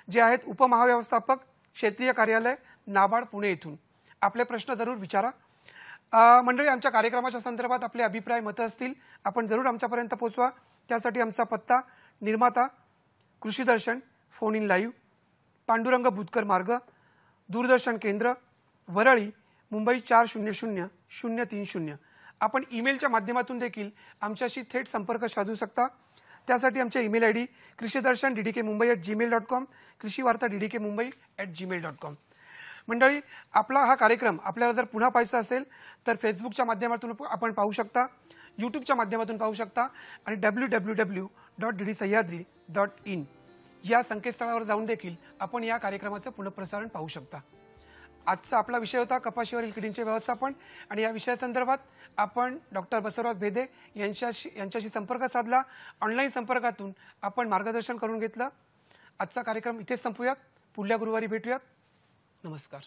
जे आहेत उपमहाव्यवस्थापक क्षेत्रीय कार्यालय नाबार्ड पुणे येथून. आपले प्रश्न जरूर विचारा. मंडळी, आमच्या कार्यक्रमाच्या संदर्भात आपले अभिप्राय मतं असतील आपण जरूर आमच्यापर्यंत पोहोचवा. त्यासाठी आमचा पत्ता निर्माता कृषी दर्शन फोन इन लाईव्ह पांडुरंग बुतकर मार्ग, दूरदर्शन केंद्र, वरळी, मुंबई 400030. आपण ईमेलच्या माध्यमातून देखील आमच्याशी थेट संपर्क साधू शकता. त्यासाठी आमचे email I D krishidarshan@gmail.com, krishivarta@gmail.com. मंडळी, आपला हा कार्यक्रम आपल्याला जर पुन्हा पाहायचा असेल तर फेसबुकच्या माध्यमातून आपण पाहू शकता, यूट्यूबच्या माध्यमातून पाहू शकता आणि www.ddsahyadri.in या संकेतस्थळावर जाऊन देखील आपण या कार्यक्रमाचं पुनःप्रसारण पाहू शकता. आजचा आपला विषय होता कपाशीवरील किडींचे व्यवस्थापन आणि या विषयासंदर्भात आपण डॉक्टर बसवराज भेदे यांच्याशी संपर्क साधला. ऑनलाईन संपर्कातून आपण मार्गदर्शन करून घेतलं. आजचा कार्यक्रम इथेच संपूयात. पुढल्या गुरुवारी भेटूयात. नमस्कार.